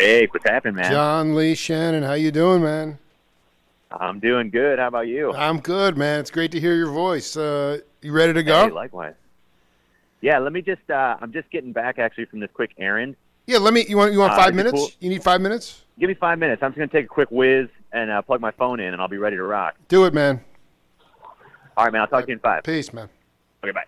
Jake, what's happening, man? John Lee Shannon, how you doing, man? I'm doing good. How about you? I'm good, man. It's great to hear your voice. You ready to go? Hey, likewise. Yeah, let me just. I'm just getting back actually from this quick errand. Yeah, You want 5 minutes? Cool. You need 5 minutes? Give me 5 minutes. I'm just gonna take a quick whiz and plug my phone in, and I'll be ready to rock. Do it, man. All right, man. I'll talk to you in 5. Peace, man. Okay, bye.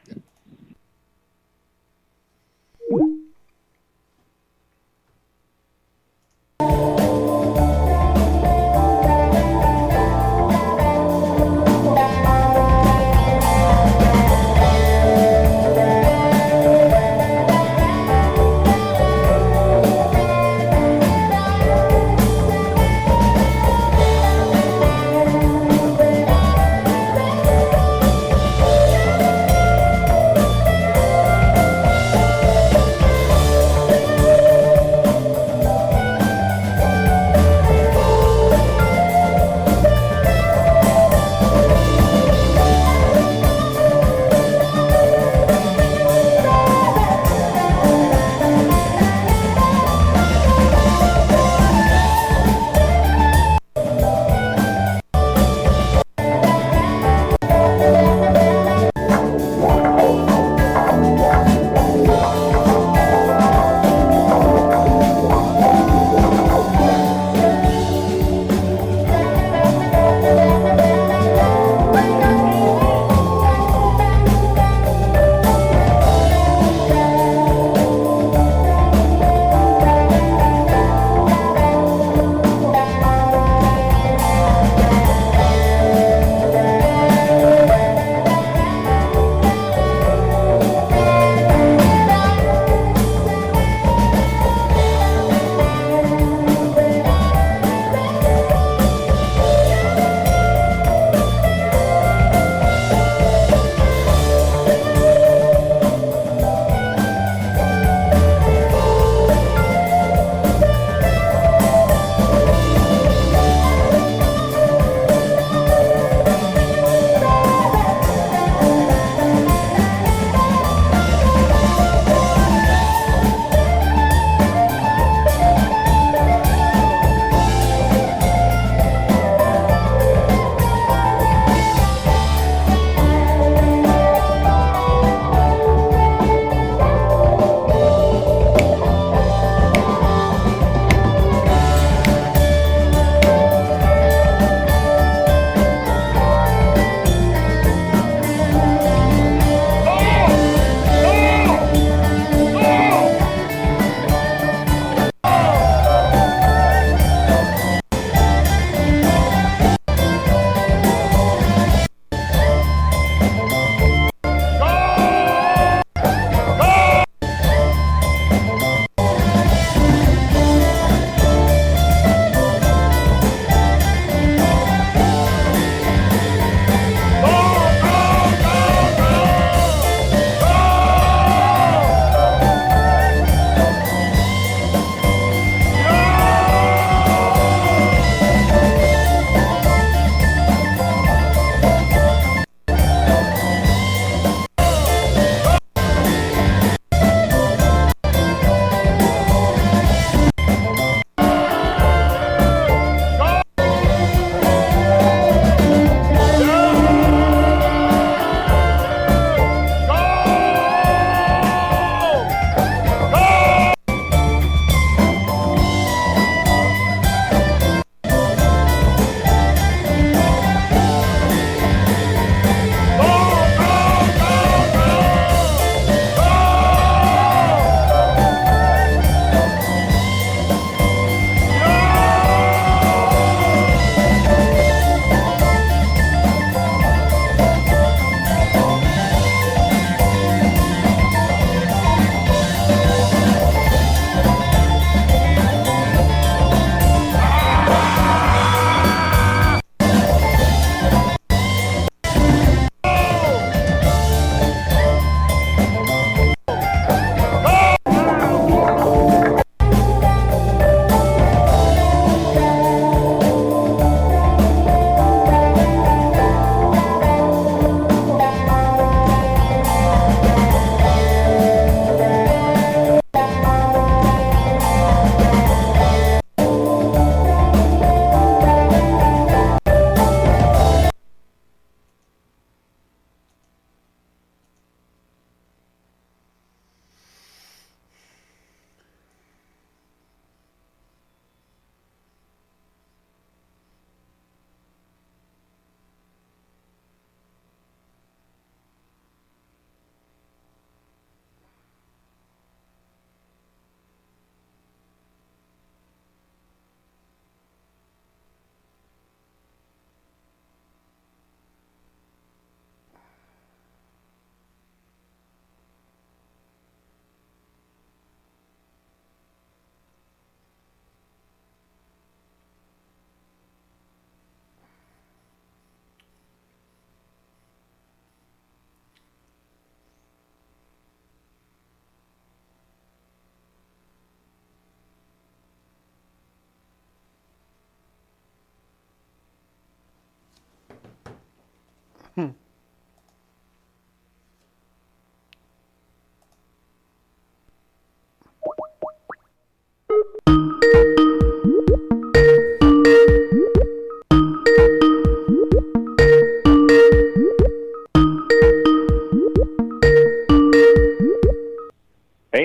Hey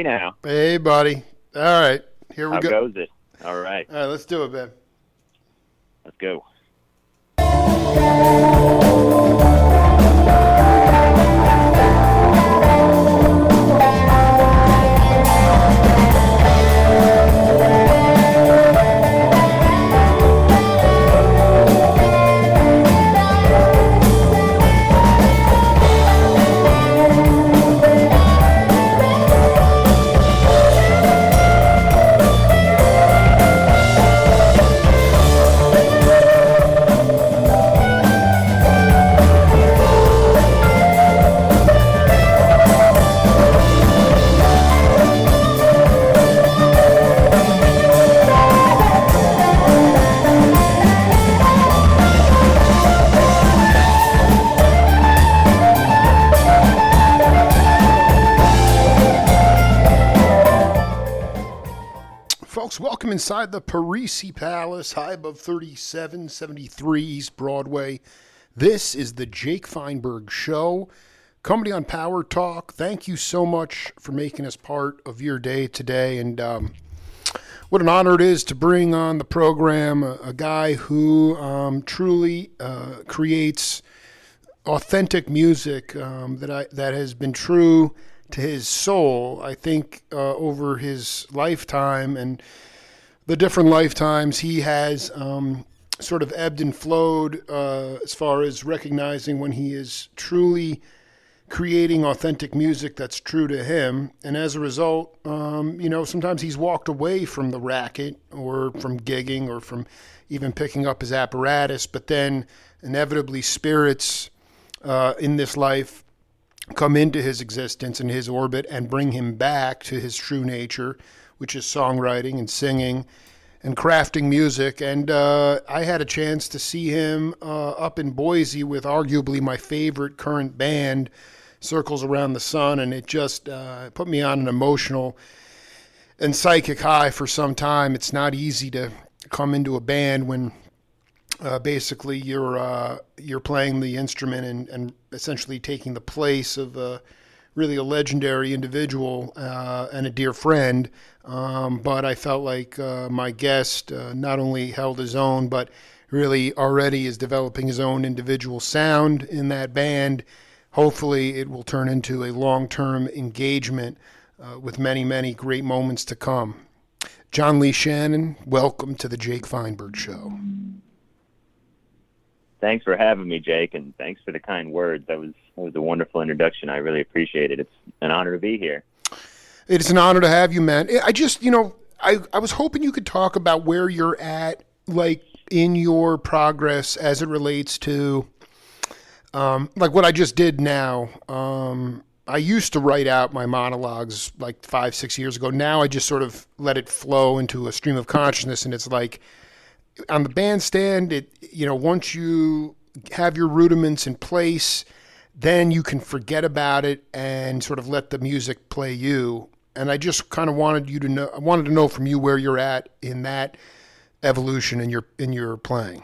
now, Hey, buddy. All right, here we how go. goes it? All right, All right, let's do it, man. let's go. Folks, welcome inside the Parisi Palace, high above 3773 East Broadway. This is the Jake Feinberg Show, comedy on Power Talk. Thank you so much for making us part of your day today. And what an honor it is to bring on the program a guy who truly creates authentic music that has been true to his soul, I think, over his lifetime and the different lifetimes he has sort of ebbed and flowed as far as recognizing when he is truly creating authentic music that's true to him. And as a result, sometimes he's walked away from the racket or from gigging or from even picking up his apparatus, but then inevitably spirits in this life come into his existence and his orbit and bring him back to his true nature, which is songwriting and singing and crafting music. And I had a chance to see him up in Boise with arguably my favorite current band, Circles Around the Sun, and it just put me on an emotional and psychic high for some time. It's not easy to come into a band when basically you're playing the instrument and essentially taking the place of really a legendary individual and a dear friend. But I felt like my guest not only held his own, but really already is developing his own individual sound in that band. Hopefully it will turn into a long-term engagement with many, many great moments to come. John Lee Shannon, welcome to the Jake Feinberg Show. Thanks for having me, Jake, and thanks for the kind words. That was a wonderful introduction. I really appreciate it. It's an honor to be here. It's an honor to have you, man. I just, I was hoping you could talk about where you're at, like, in your progress as it relates to, like, what I just did now. I used to write out my monologues like 5-6 years ago. Now I just sort of let it flow into a stream of consciousness, and it's like, on the bandstand, once you have your rudiments in place, then you can forget about it and sort of let the music play you. And I just kind of wanted to know from you where you're at in that evolution in your playing.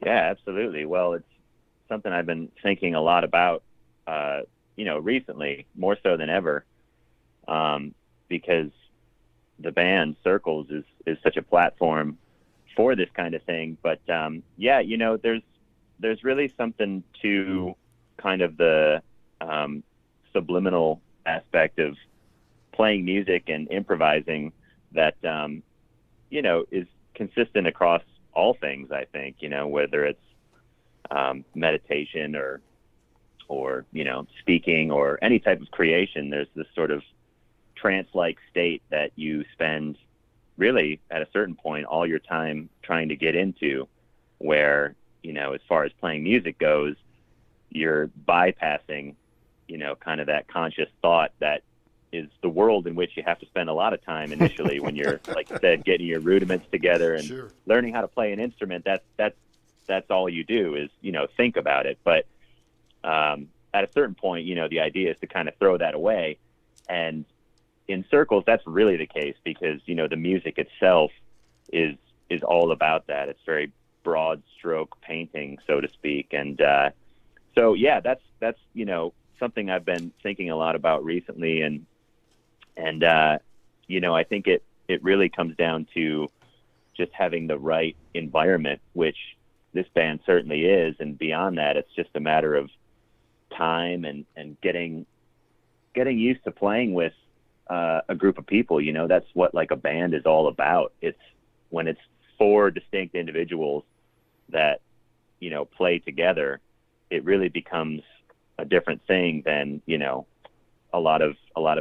Yeah, absolutely. Well, it's something I've been thinking a lot about, recently, more so than ever, because the band Circles is such a platform for this kind of thing. But there's really something to kind of the subliminal aspect of playing music and improvising that is consistent across all things. I think whether it's meditation or speaking or any type of creation, there's this sort of trance-like state that you spend really at a certain point all your time trying to get into, where as far as playing music goes, you're bypassing kind of that conscious thought that is the world in which you have to spend a lot of time initially when you're, like you said, getting your rudiments together and Sure. learning how to play an instrument. That's that's all you do is, think about it. But at a certain point, the idea is to kind of throw that away. And in circles, that's really the case because, the music itself is all about that. It's very broad stroke painting, so to speak. And so, yeah, that's something I've been thinking a lot about recently. And I think it really comes down to just having the right environment, which this band certainly is. And beyond that, it's just a matter of time and getting used to playing with a group of people. That's what like a band is all about. It's when it's four distinct individuals that play together, it really becomes a different thing than a lot of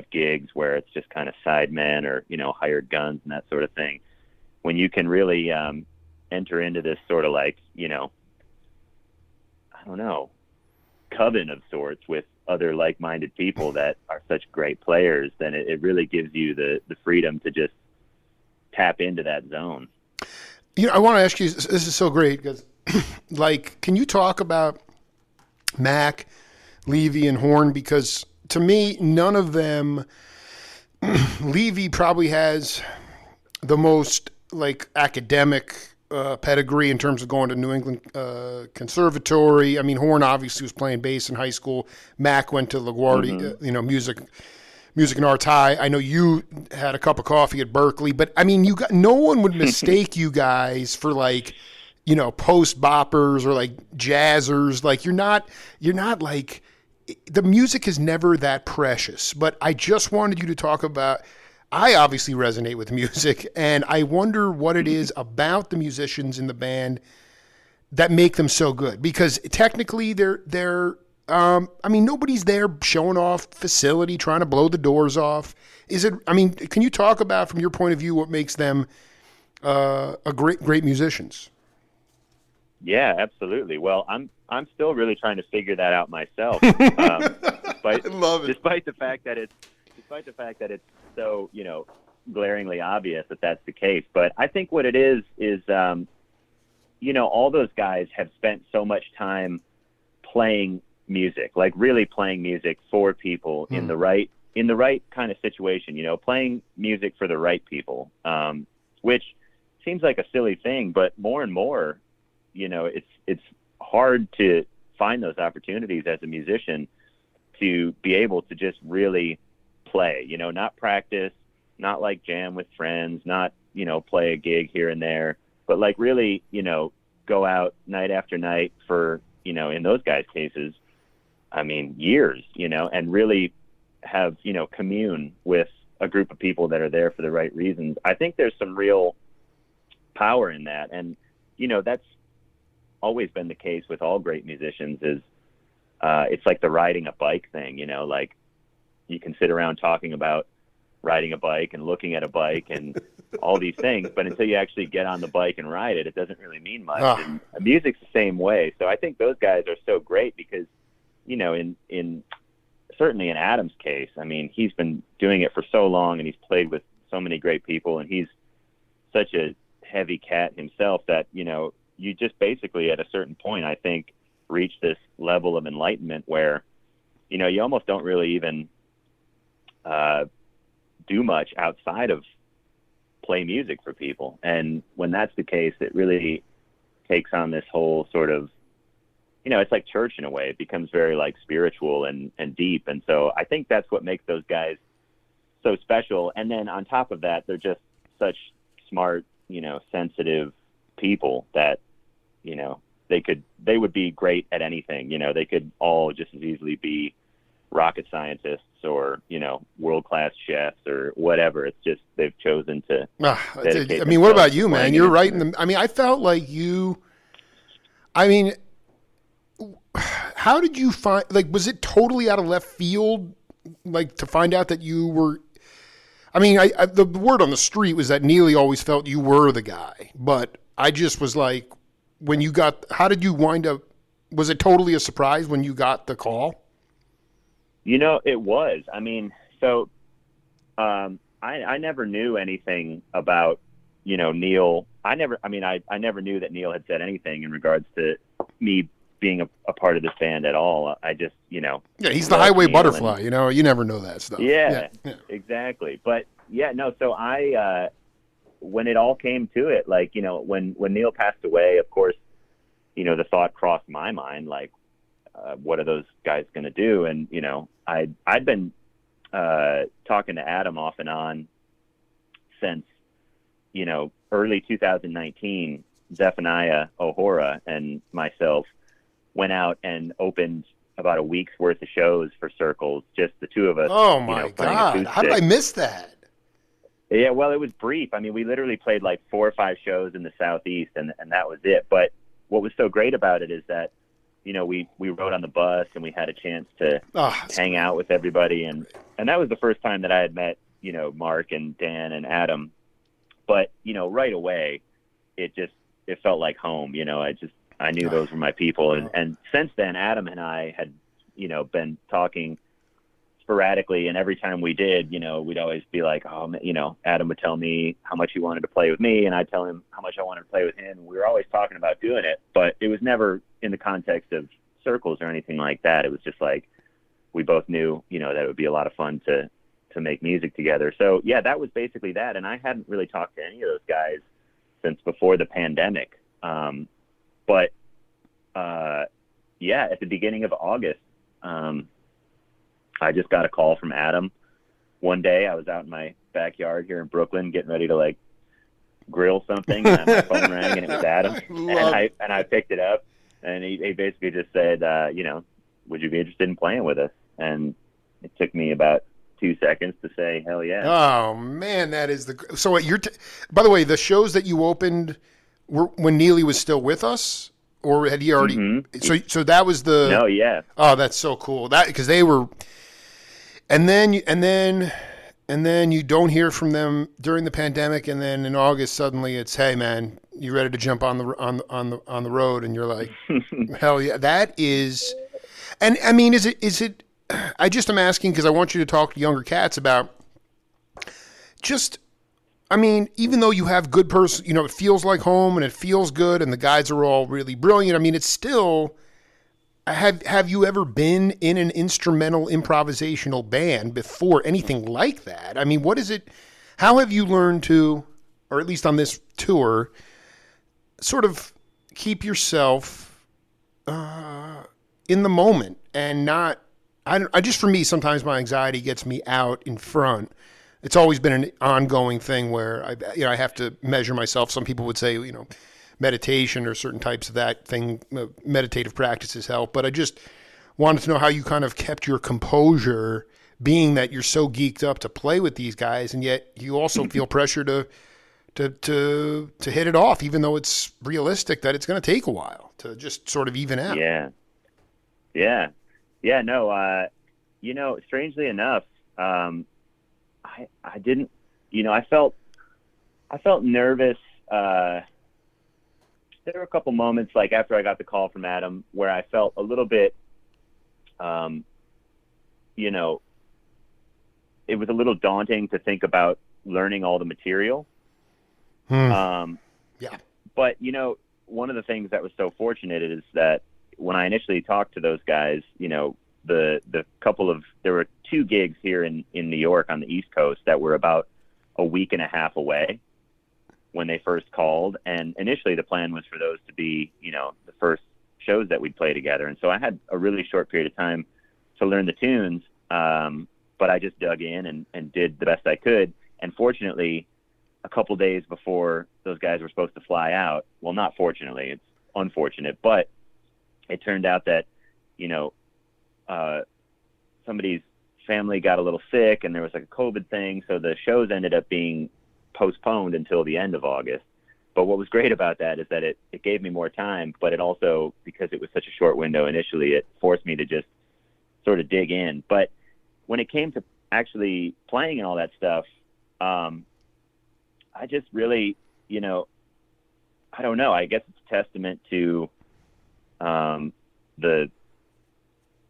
gigs where it's just kind of sidemen or hired guns and that sort of thing. When you can really enter into this sort of like I don't know, coven of sorts with other like-minded people that are such great players, then it really gives you the freedom to just tap into that zone. I want to ask you, this is so great because can you talk about Mac, Levy, and Horn? Because to me, none of them, Levy probably has the most academic pedigree in terms of going to New England Conservatory. I mean, Horn obviously was playing bass in high school. Mac went to LaGuardia, music and arts high. I know you had a cup of coffee at Berkeley, but I mean, no one would mistake you guys for post boppers or jazzers. You're not the music is never that precious. But I just wanted you to talk about. I obviously resonate with music, and I wonder what it is about the musicians in the band that make them so good. Because technically, they're nobody's there showing off facility, trying to blow the doors off. Can you talk about, from your point of view, what makes them great musicians? Yeah, absolutely. Well, I'm still really trying to figure that out myself. I love it. Despite the fact that it's so, glaringly obvious that that's the case. But I think what it is, all those guys have spent so much time playing music, really playing music for people in the right kind of situation, playing music for the right people, which seems like a silly thing, but more and more, it's hard to find those opportunities as a musician to be able to just really play, not practice, not jam with friends, not, play a gig here and there, but really, go out night after night for, in those guys' cases, years, and really have, commune with a group of people that are there for the right reasons. I think there's some real power in that. And, that's always been the case with all great musicians is it's like the riding a bike thing, you can sit around talking about riding a bike and looking at a bike and all these things, but until you actually get on the bike and ride it, it doesn't really mean much. And music's the same way. So I think those guys are so great because, in certainly in Adam's case, he's been doing it for so long and he's played with so many great people and he's such a heavy cat himself that, you just basically at a certain point, I think, reach this level of enlightenment where, you almost don't really even do much outside of play music for people. And when that's the case, it really takes on this whole sort of, it's like church in a way. It becomes very spiritual and deep. And so I think that's what makes those guys so special. And then on top of that, they're just such smart, sensitive people that, they would be great at anything. They could all just as easily be rocket scientists or, world-class chefs or whatever. It's just they've chosen to dedicate what about you, man? You're right in the... I felt like you... how did you find... was it totally out of left field, to find out that you were... the word on the street was that Neely always felt you were the guy, but I just was when you got... How did you wind up... Was it totally a surprise when you got the call? It was. I never knew anything about Neil, I never knew that Neil had said anything in regards to me being a part of this band at all. I just, yeah, he's the highway Neil butterfly, you never know that stuff. Yeah, exactly. But yeah, no, so when it all came to it, like, when Neil passed away, of course, the thought crossed my mind, like, what are those guys going to do? And, I'd been talking to Adam off and on since, early 2019. Zephaniah O'Hora and myself went out and opened about a week's worth of shows for Circles, just the two of us. Oh my God. How did I miss that? Yeah, well, it was brief. I mean, we literally played like 4 or 5 shows in the Southeast, and that was it. But what was so great about it is that, we rode on the bus and we had a chance to hang out with everybody. And that was the first time that I had met, Mark and Dan and Adam. But, right away, it felt like home. I knew those were my people. And since then, Adam and I had, been talking sporadically. And every time we did, we'd always be like, Adam would tell me how much he wanted to play with me, and I'd tell him how much I wanted to play with him. We were always talking about doing it, but it was never in the context of Circles or anything like that. It was just like, we both knew, that it would be a lot of fun to make music together. So yeah, that was basically that. And I hadn't really talked to any of those guys since before the pandemic. But at the beginning of August, I just got a call from Adam. One day I was out in my backyard here in Brooklyn getting ready to like grill something, and my phone rang and it was Adam. and I picked it up, and he basically just said, would you be interested in playing with us? And it took me about 2 seconds to say, hell yeah. Oh man, that is so what by the way, the shows that you opened were when Neely was still with us, or had he already? Mm-hmm. So that was the. No, yeah. Oh, that's so cool. That because they were, and then you don't hear from them during the pandemic, and then in August suddenly it's, hey man, you ready to jump on the road? And you're like, hell yeah, that is. And I mean, is it? I just am asking because I want you to talk to younger cats about just. I mean, even though you have good person, it feels like home and it feels good and the guys are all really brilliant. I mean, it's still, have you ever been in an instrumental improvisational band before, anything like that? I mean, what is it, how have you learned to, or at least on this tour, sort of keep yourself in the moment and not, I just, for me, sometimes my anxiety gets me out in front. It's always been an ongoing thing where I have to measure myself. Some people would say, meditation or certain types of that thing, meditative practices help. But I just wanted to know how you kind of kept your composure, being that you're so geeked up to play with these guys, and yet you also feel pressure to hit it off, even though it's realistic that it's going to take a while to just sort of even out. Yeah. No, strangely enough, I didn't, I felt nervous. There were a couple moments, like after I got the call from Adam, where I felt a little bit, it was a little daunting to think about learning all the material. Yeah. But, one of the things that was so fortunate is that when I initially talked to those guys, there were 2 gigs here in New York on the East Coast that were about a week and a half away when they first called. And initially the plan was for those to be, the first shows that we'd play together. And so I had a really short period of time to learn the tunes. But I just dug in and did the best I could. And fortunately, a couple days before those guys were supposed to fly out, well, not fortunately, it's unfortunate, but it turned out that, somebody's family got a little sick and there was like a COVID thing. So the shows ended up being postponed until the end of August. But what was great about that is that it gave me more time, but it also, because it was such a short window initially, it forced me to just sort of dig in. But when it came to actually playing and all that stuff, I just really, I don't know, I guess it's a testament to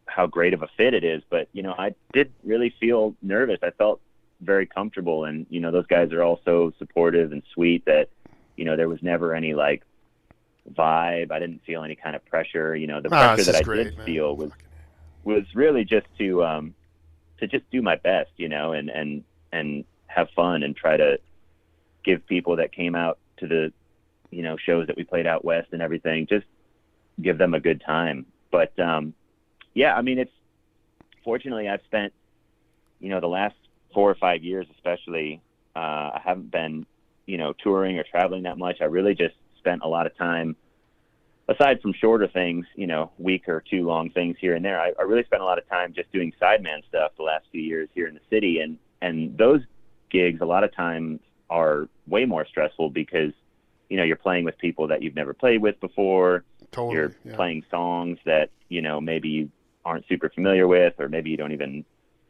how great of a fit it is. But, I did really feel nervous. I felt very comfortable. And, you know, those guys are all so supportive and sweet that, you know, there was never any like vibe. I didn't feel any kind of pressure. You know, the pressure that I did feel was really just to just do my best, you know, and have fun and try to give people that came out to the, you know, shows that we played out west and everything, just give them a good time. But yeah, I mean, it's fortunately I've spent, you know, the last 4 or 5 years especially, I haven't been, you know, touring or traveling that much. I really just spent a lot of time, aside from shorter things, you know, week or 2 long things here and there. I really spent a lot of time just doing sideman stuff the last few years here in the city. And those gigs a lot of times are way more stressful because, you know, you're playing with people that you've never played with before. Totally, you're playing songs that, you know, maybe you aren't super familiar with, or maybe you don't even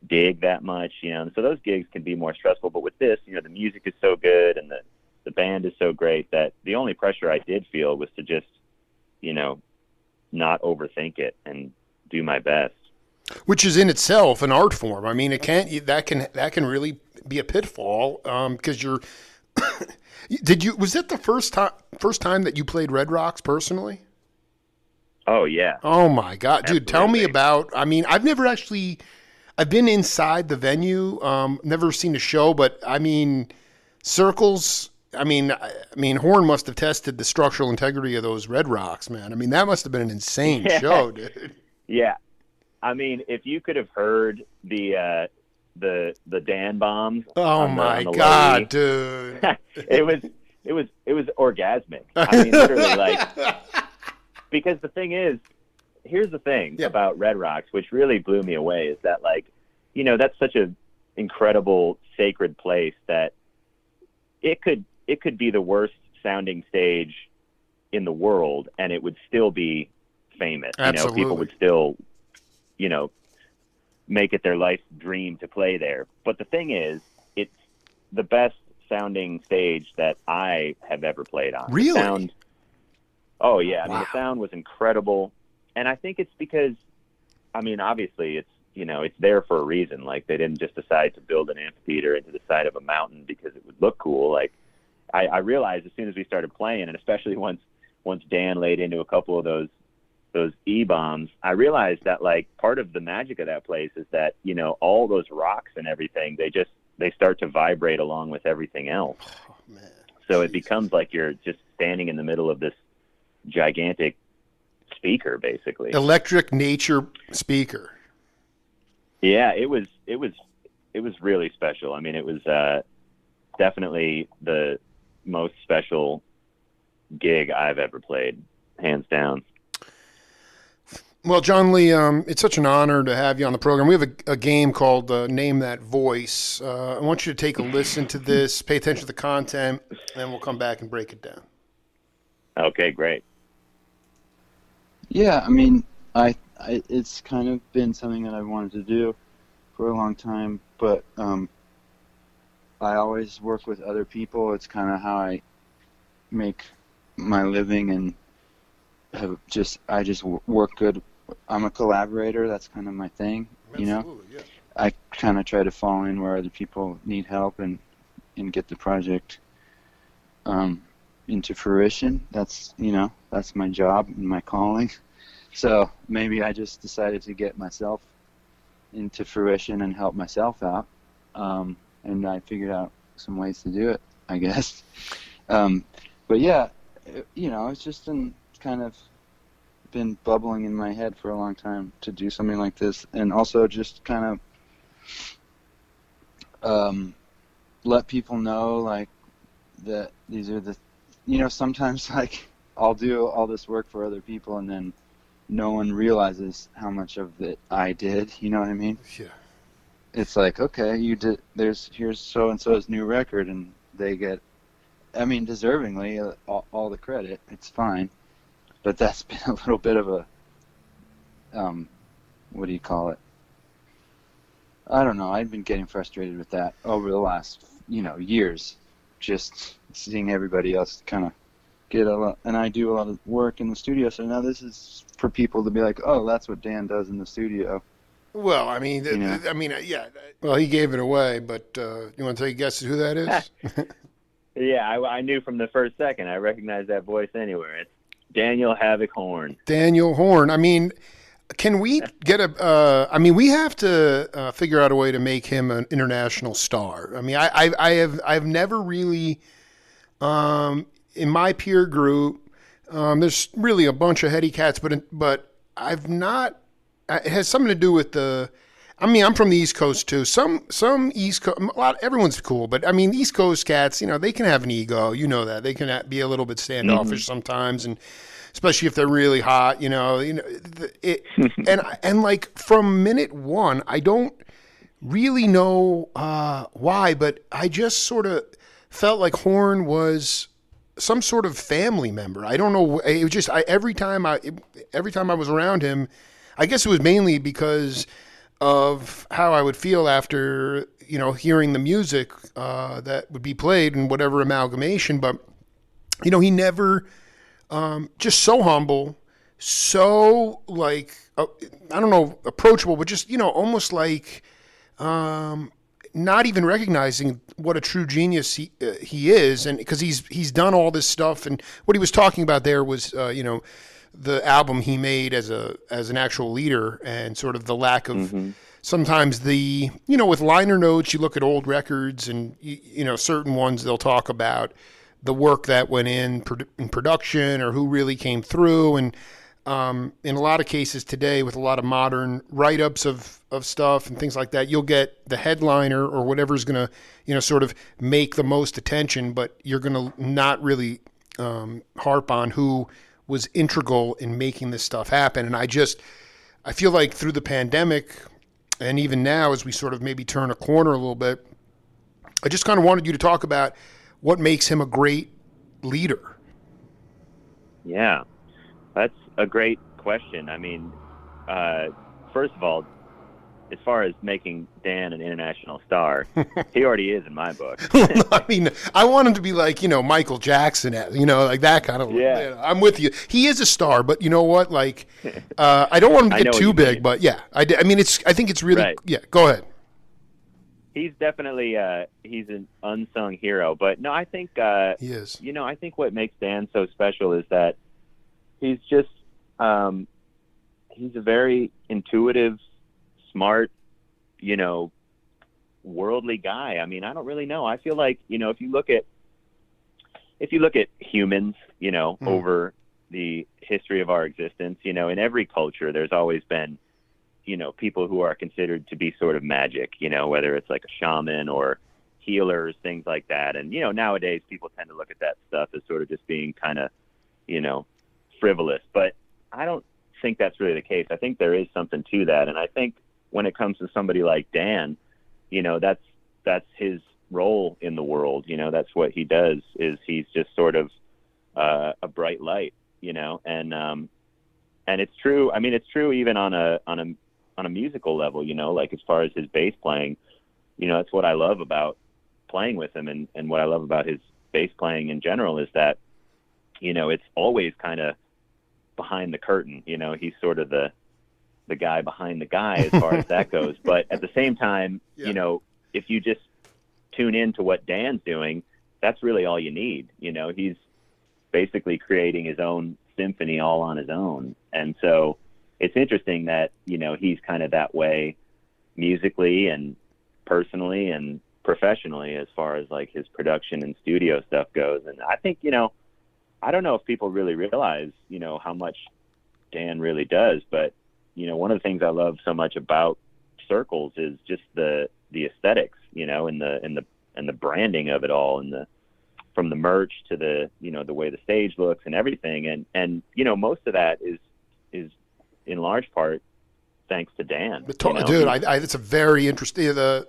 dig that much, you know. And so those gigs can be more stressful. But with this, you know, the music is so good and the band is so great that the only pressure I did feel was to just, you know, not overthink it and do my best. Which is in itself an art form. I mean, that can really be a pitfall because you're. Was that the first time that you played Red Rocks personally? Oh yeah. Oh my God, dude! Absolutely. Tell me about. I mean, I've been inside the venue, never seen a show, but I mean, circles. I mean, Horn must have tested the structural integrity of those Red Rocks, man. I mean, that must have been an insane show, dude. Yeah, I mean, if you could have heard the Dan bombs. Oh my God, dude! it was orgasmic. I mean, literally, like, because the thing is, here's the thing about Red Rocks, which really blew me away, is that, like, you know, that's such an incredible sacred place that it could be the worst sounding stage in the world and it would still be famous. Absolutely. You know, people would still, you know, make it their life's dream to play there. But the thing is, it's the best sounding stage that I have ever played on. Really? Oh yeah. I Wow. mean, the sound was incredible. And I think it's because, I mean, obviously it's, you know, it's there for a reason. Like, they didn't just decide to build an amphitheater into the side of a mountain because it would look cool. Like, I realized as soon as we started playing, and especially once Dan laid into a couple of those E-bombs, I realized that, like, part of the magic of that place is that, you know, all those rocks and everything, they start to vibrate along with everything else. Oh, man. So it becomes like you're just standing in the middle of this gigantic speaker, basically. Electric nature speaker. Yeah, it was really special. I mean, it was definitely the most special gig I've ever played, hands down. Well, John Lee, it's such an honor to have you on the program. We have a game called Name That Voice. I want you to take a listen to this, pay attention to the content, and we'll come back and break it down. Okay, great. Yeah, I mean, it's kind of been something that I've wanted to do for a long time, but I always work with other people. It's kind of how I make my living, and I just work good. I'm a collaborator. That's kind of my thing, you know. Yeah. I kind of try to fall in where other people need help and get the project into fruition. That's my job and my calling. So maybe I just decided to get myself into fruition and help myself out. And I figured out some ways to do it, I guess. But yeah, it's just kind of been bubbling in my head for a long time to do something like this, and also just kind of let people know, like, that these are the, sometimes, like, I'll do all this work for other people and then no one realizes how much of it I did, you know what I mean? Yeah. It's like, okay, here's so-and-so's new record, and they get, I mean, deservingly, all the credit. It's fine. But that's been a little bit of a, what do you call it? I don't know. I've been getting frustrated with that over the last, years. Just seeing everybody else kind of get a lot, and I do a lot of work in the studio, so now this is for people to be like, oh, that's what Dan does in the studio. Well, I mean, yeah. Well, he gave it away, but you want to take a guess at who that is? Yeah, I knew from the first second. I recognized that voice anywhere. It's Daniel Havoc Horn. Daniel Horn. I mean, can we get we have to figure out a way to make him an international star. I mean, I've never really, in my peer group, there's really a bunch of heady cats, but I've not. It has something to do with I'm from the East Coast too. Some East Coast, everyone's cool, but I mean, East Coast cats, they can have an ego. You know that they can be a little bit standoffish sometimes, and especially if they're really hot. And like from minute one, I don't really know why, but I just sort of felt like Horn was some sort of family member. I don't know. It was just every time I was around him. I guess it was mainly because of how I would feel after, hearing the music that would be played in whatever amalgamation. But, he never, just so humble, so like, I don't know, approachable, but just, almost like not even recognizing what a true genius he is. And because he's done all this stuff. And what he was talking about there was, the album he made as an actual leader, and sort of the lack of sometimes with liner notes, you look at old records and certain ones, they'll talk about the work that went in production or who really came through. And in a lot of cases today, with a lot of modern write-ups of stuff and things like that, you'll get the headliner or whatever's going to sort of make the most attention, but you're going to not really harp on who was integral in making this stuff happen. And I feel like through the pandemic, and even now as we sort of maybe turn a corner a little bit, I just kind of wanted you to talk about what makes him a great leader. Yeah, that's a great question. I mean, first of all, as far as making Dan an international star, he already is in my book. I mean, I want him to be like, Michael Jackson, like that kind of. Yeah. I'm with you. He is a star, but you know what? Like, I don't want him to get too big, but yeah, I think it's really, right. Yeah, go ahead. He's definitely, he's an unsung hero, but no, I think, he is. I think what makes Dan so special is that he's just, he's a very intuitive, smart, worldly guy. I mean, I don't really know. I feel like, if you look at humans, over the history of our existence, in every culture, there's always been, people who are considered to be sort of magic, whether it's like a shaman or healers, things like that. And, nowadays people tend to look at that stuff as sort of just being kind of, frivolous, but I don't think that's really the case. I think there is something to that. And I think when it comes to somebody like Dan, that's his role in the world. That's what he does, is he's just sort of a bright light, and it's true. I mean, it's true even on a musical level, like as far as his bass playing, that's what I love about playing with him, and what I love about his bass playing in general is that, it's always kind of behind the curtain. He's sort of the guy behind the guy as far as that goes. But at the same time, yeah. If you just tune in to what Dan's doing, that's really all you need. He's basically creating his own symphony all on his own. And so it's interesting that, he's kind of that way musically and personally and professionally as far as like his production and studio stuff goes. And I think, I don't know if people really realize, how much Dan really does, but one of the things I love so much about Circles is just the aesthetics, and the branding of it all, and from the merch to the way the stage looks and everything. And most of that is in large part thanks to Dan. Dude, it's a very interesting, the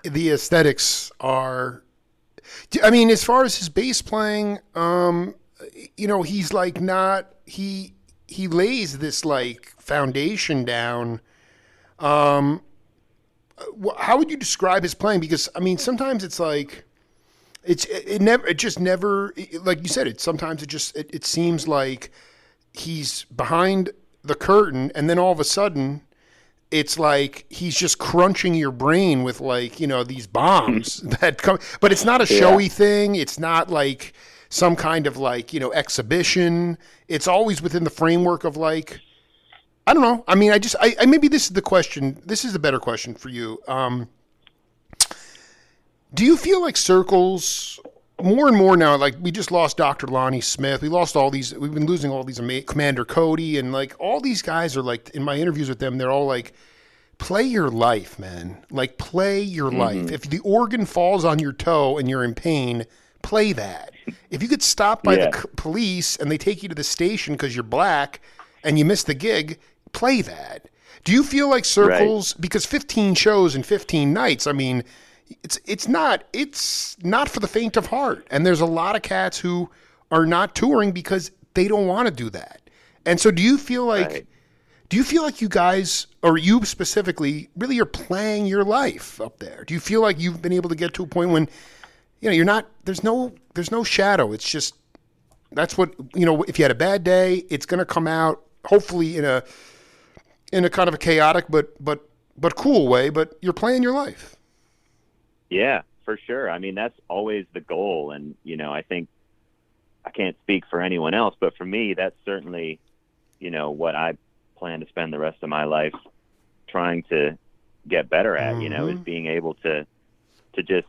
aesthetics are, I mean, as far as his bass playing, he's like he lays this like foundation down. How would you describe his playing? Because I mean, sometimes it's like it just never, like you said, sometimes it seems like he's behind the curtain, and then all of a sudden it's like he's just crunching your brain with like, these bombs that come, but it's not a showy thing. It's not like some kind of like, exhibition. It's always within the framework of like, I don't know. I mean, I maybe this is the question. This is the better question for you. Do you feel like circles more and more now, like we just lost Dr. Lonnie Smith. We've been losing all these Commander Cody, and like all these guys are like, in my interviews with them, they're all like, play your life, man. Like play your life. If the organ falls on your toe and you're in pain, play that. If you get stopped by the police and they take you to the station because you're black and you miss the gig, play that. Do you feel like circles, because 15 shows in 15 nights, I mean, it's not for the faint of heart. And there's a lot of cats who are not touring because they don't want to do that. And so do you feel like you guys, or you specifically, really are playing your life up there? Do you feel like you've been able to get to a point when, you're not, there's no shadow. It's just, that's what, if you had a bad day, it's going to come out hopefully in a kind of a chaotic, but cool way, but you're playing your life. Yeah, for sure. I mean, that's always the goal. And, I think I can't speak for anyone else, but for me, that's certainly, what I plan to spend the rest of my life trying to get better at, is being able to just,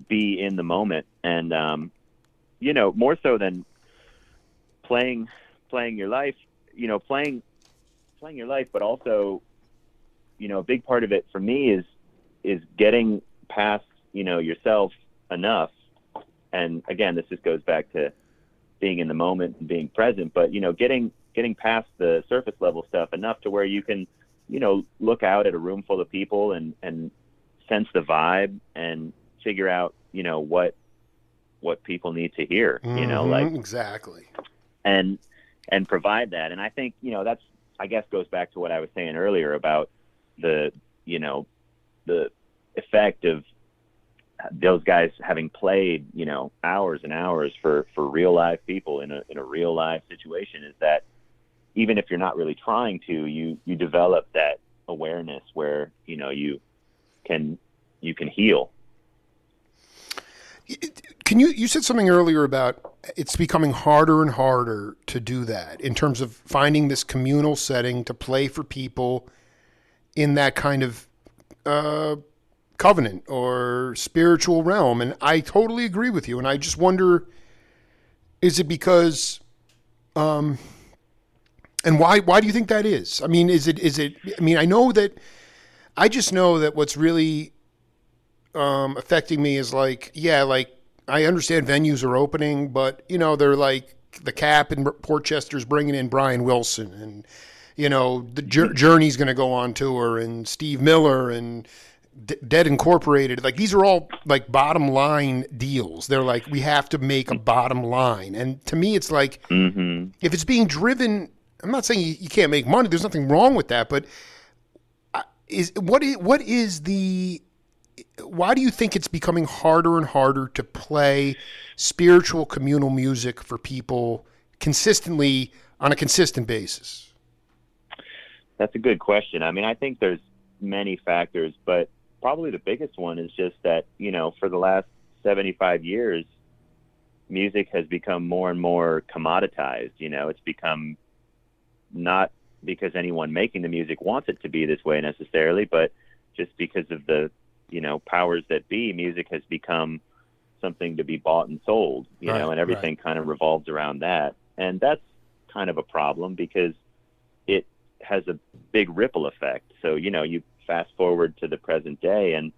be in the moment. And, more so than playing your life, playing your life, but also, a big part of it for me is getting past, yourself enough. And again, this just goes back to being in the moment and being present, but, getting past the surface level stuff enough to where you can, look out at a room full of people and sense the vibe and figure out, what people need to hear, exactly. And provide that. And I think, that's, I guess, goes back to what I was saying earlier about the effect of those guys having played, hours and hours for real live people in a real live situation, is that even if you're not really trying to, you develop that awareness where, you can heal. You said something earlier about it's becoming harder and harder to do that in terms of finding this communal setting to play for people in that kind of covenant or spiritual realm. And I totally agree with you. And I just wonder, is it because, and why do you think that is? I mean, I just know that what's really affecting me is like I understand venues are opening, but they're like the Cap in Portchester's bringing in Brian Wilson, and the Journey's going to go on tour, and Steve Miller and Dead Incorporated. Like these are all like bottom line deals. They're like, we have to make a bottom line, and to me, it's like if it's being driven. I'm not saying you can't make money. There's nothing wrong with that, but why do you think it's becoming harder and harder to play spiritual communal music for people consistently on a consistent basis? That's a good question. I mean, I think there's many factors, but probably the biggest one is just that, for the last 75 years, music has become more and more commoditized. It's become, not because anyone making the music wants it to be this way necessarily, but just because of the powers that be, music has become something to be bought and sold, and everything kind of revolves around that. And that's kind of a problem because it has a big ripple effect. So, you fast forward to the present day, and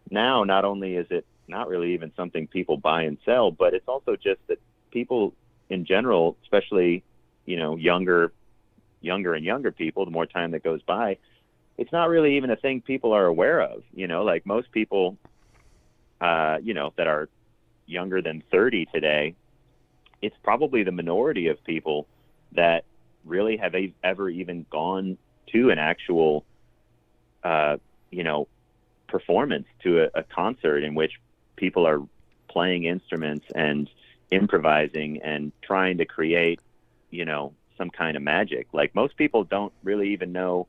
now not only is it not really even something people buy and sell, but it's also just that people in general, especially, younger and younger people, the more time that goes by, it's not really even a thing people are aware of, like most people, that are younger than 30 today, it's probably the minority of people that really have ever even gone to an actual, performance, to a concert in which people are playing instruments and improvising and trying to create, some kind of magic. Like most people don't really even know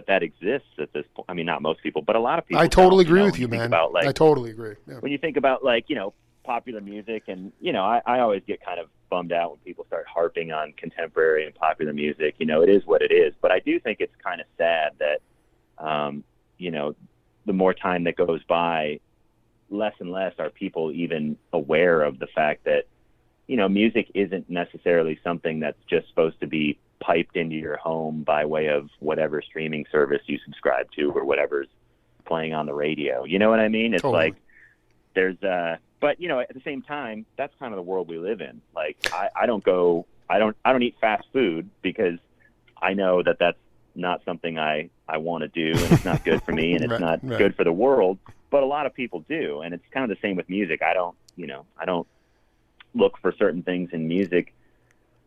that exists at this point. I mean, not most people, but a lot of people. I totally don't, agree you know, with you, man. About, like, I totally agree. Yeah. When you think about, like, you know, popular music, and, you know, I always get kind of bummed out when people start harping on contemporary and popular music. You know, it is what it is. But I do think it's kind of sad that, you know, the more time that goes by, less and less are people even aware of the fact that, you know, music isn't necessarily something that's just supposed to be piped into your home by way of whatever streaming service you subscribe to or whatever's playing on the radio. You know what I mean? It's Totally. like there's but, you know, at the same time, that's kind of the world we live in. Like, I don't eat fast food because I know that that's not something I want to do, and it's not good for me, and it's not good for the world. But a lot of people do, and it's kind of the same with music. I don't look for certain things in music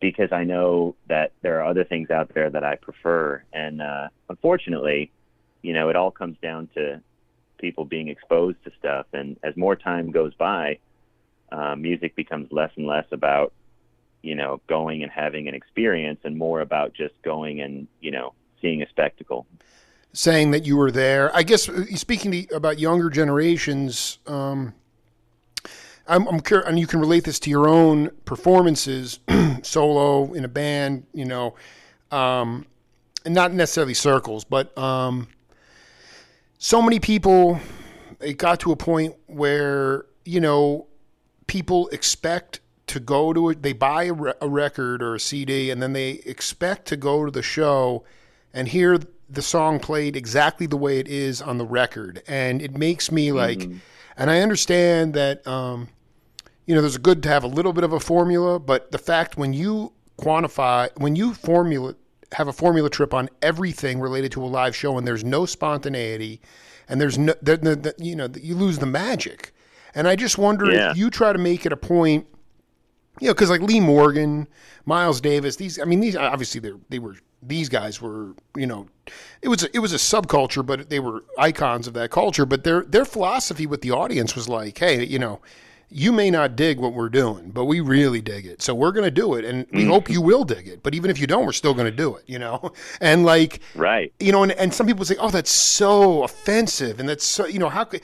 because I know that there are other things out there that I prefer. And unfortunately, you know, it all comes down to people being exposed to stuff. And as more time goes by, music becomes less and less about, you know, going and having an experience, and more about just going and, you know, seeing a spectacle. Saying that you were there, I guess, speaking about younger generations, I'm curious, and you can relate this to your own performances, solo, in a band, you know, and not necessarily circles, but so many people, it got to a point where, you know, people expect to go to it. They buy a record or a CD, and then they expect to go to the show and hear the song played exactly the way it is on the record. And it makes me like, and I understand that, you know, there's good to have a little bit of a formula, but the fact when you have a formula trip on everything related to a live show, and there's no spontaneity, and there's no, you know, you lose the magic. And I just wonder if you try to make it a point, you know, because like Lee Morgan, Miles Davis, these obviously these guys were, you know, it was a subculture, but they were icons of that culture. But their philosophy with the audience was like, hey, you know, you may not dig what we're doing, but we really dig it. So we're going to do it. And we hope you will dig it. But even if you don't, we're still going to do it, you know? And like, right. You know, and some people say, oh, that's so offensive. And that's so, you know, how could,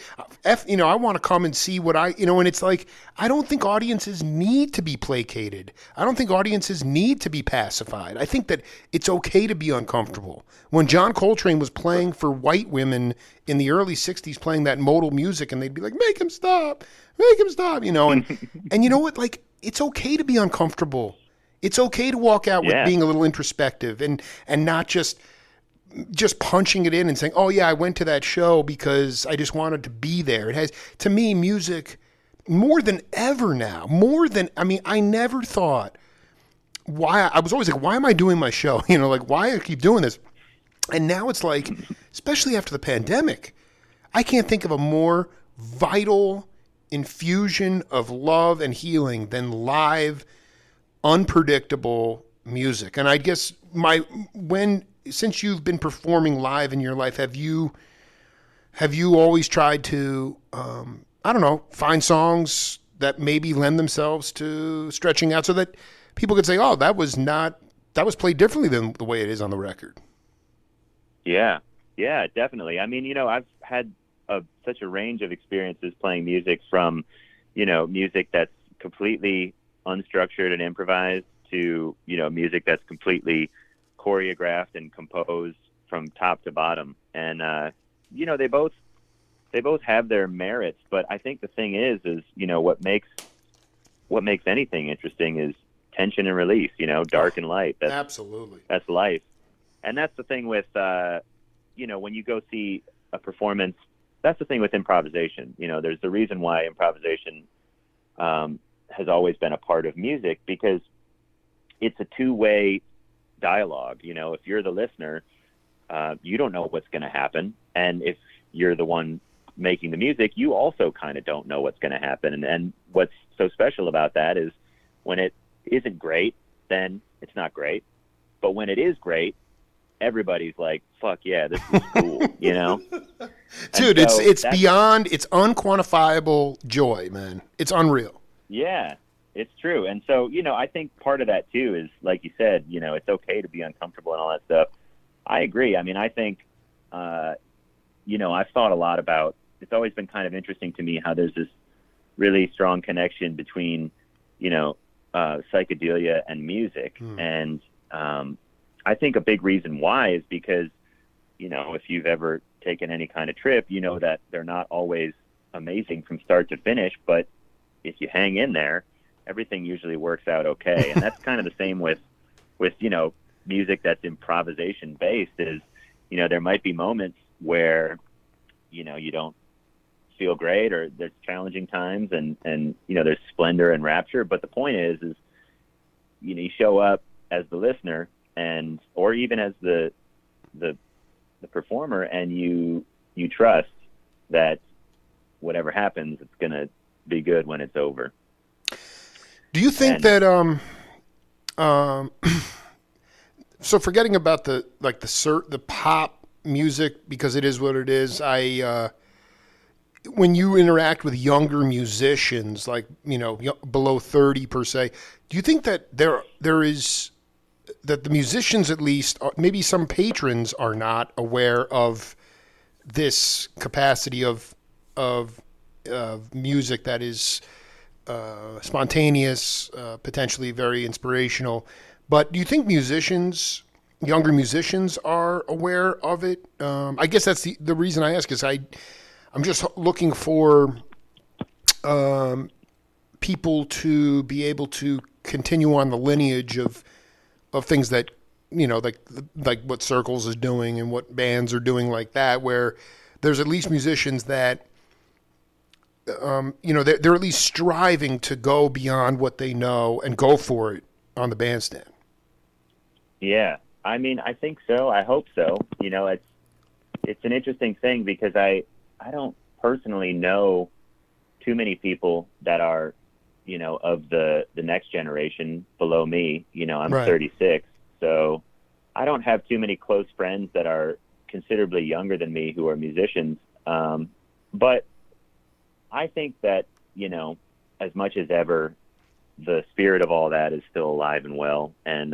you know, I want to come and see what you know, and it's like, I don't think audiences need to be placated. I don't think audiences need to be pacified. I think that it's okay to be uncomfortable. When John Coltrane was playing for white women in the early 60s, playing that modal music, and they'd be like, make him stop, you know, and you know what, like, it's okay to be uncomfortable. It's okay to walk out with being a little introspective and not just punching it in and saying, oh yeah, I went to that show because I just wanted to be there. It has, to me, music more than ever now, I never thought I was always like, why am I doing my show? You know, like, why I keep doing this? And now it's like, especially after the pandemic, I can't think of a more vital infusion of love and healing than live, unpredictable music. And I guess since you've been performing live in your life, have you always tried to, I don't know, find songs that maybe lend themselves to stretching out so that people could say, oh, that was played differently than the way it is on the record? Yeah, definitely. I mean, you know, I've had such a range of experiences playing music, from, you know, music that's completely unstructured and improvised to, you know, music that's completely choreographed and composed from top to bottom. And, you know, they both have their merits, but I think the thing is, you know, what makes anything interesting is tension and release, you know, dark and light. Absolutely. That's life. And that's the thing with, you know, when you go see a performance, that's the thing with improvisation. You know, there's the reason why improvisation has always been a part of music, because it's a two-way dialogue. You know, if you're the listener, you don't know what's going to happen. And if you're the one making the music, you also kind of don't know what's going to happen. And what's so special about that is when it isn't great, then it's not great. But when it is great, everybody's like, fuck yeah, this is cool, you know? Dude, so it's beyond, it's unquantifiable joy, man. It's unreal. Yeah, it's true. And so, you know, I think part of that too is, like you said, you know, it's okay to be uncomfortable and all that stuff. I agree. I mean, I think I've thought a lot about, it's always been kind of interesting to me how there's this really strong connection between, psychedelia and music. And I think a big reason why is because, if you've ever taken any kind of trip, you know that they're not always amazing from start to finish, but if you hang in there, everything usually works out okay. And that's kind of the same with music that's improvisation based. Is there might be moments where you don't feel great, or there's challenging times, and there's splendor and rapture, but the point is you show up as the listener, and or even as the performer, and you trust that whatever happens, it's going to be good when it's over. Do you think that so forgetting about the pop music, because it is what it is, when you interact with younger musicians, like below 30 per se, do you think that there is that the musicians, at least maybe some patrons, are not aware of this capacity of music that is spontaneous, potentially very inspirational? But do you think younger musicians are aware of it? I guess that's the reason I ask, is I'm just looking for people to be able to continue on the lineage of things that, like what Circles is doing and what bands are doing like that, where there's at least musicians that, they're at least striving to go beyond what they know and go for it on the bandstand. Yeah. I mean, I think so. I hope so. It's an interesting thing, because I don't personally know too many people that are, of the next generation below me. I'm Right. 36, so I don't have too many close friends that are considerably younger than me who are musicians. But I think that, as much as ever, the spirit of all that is still alive and well. And,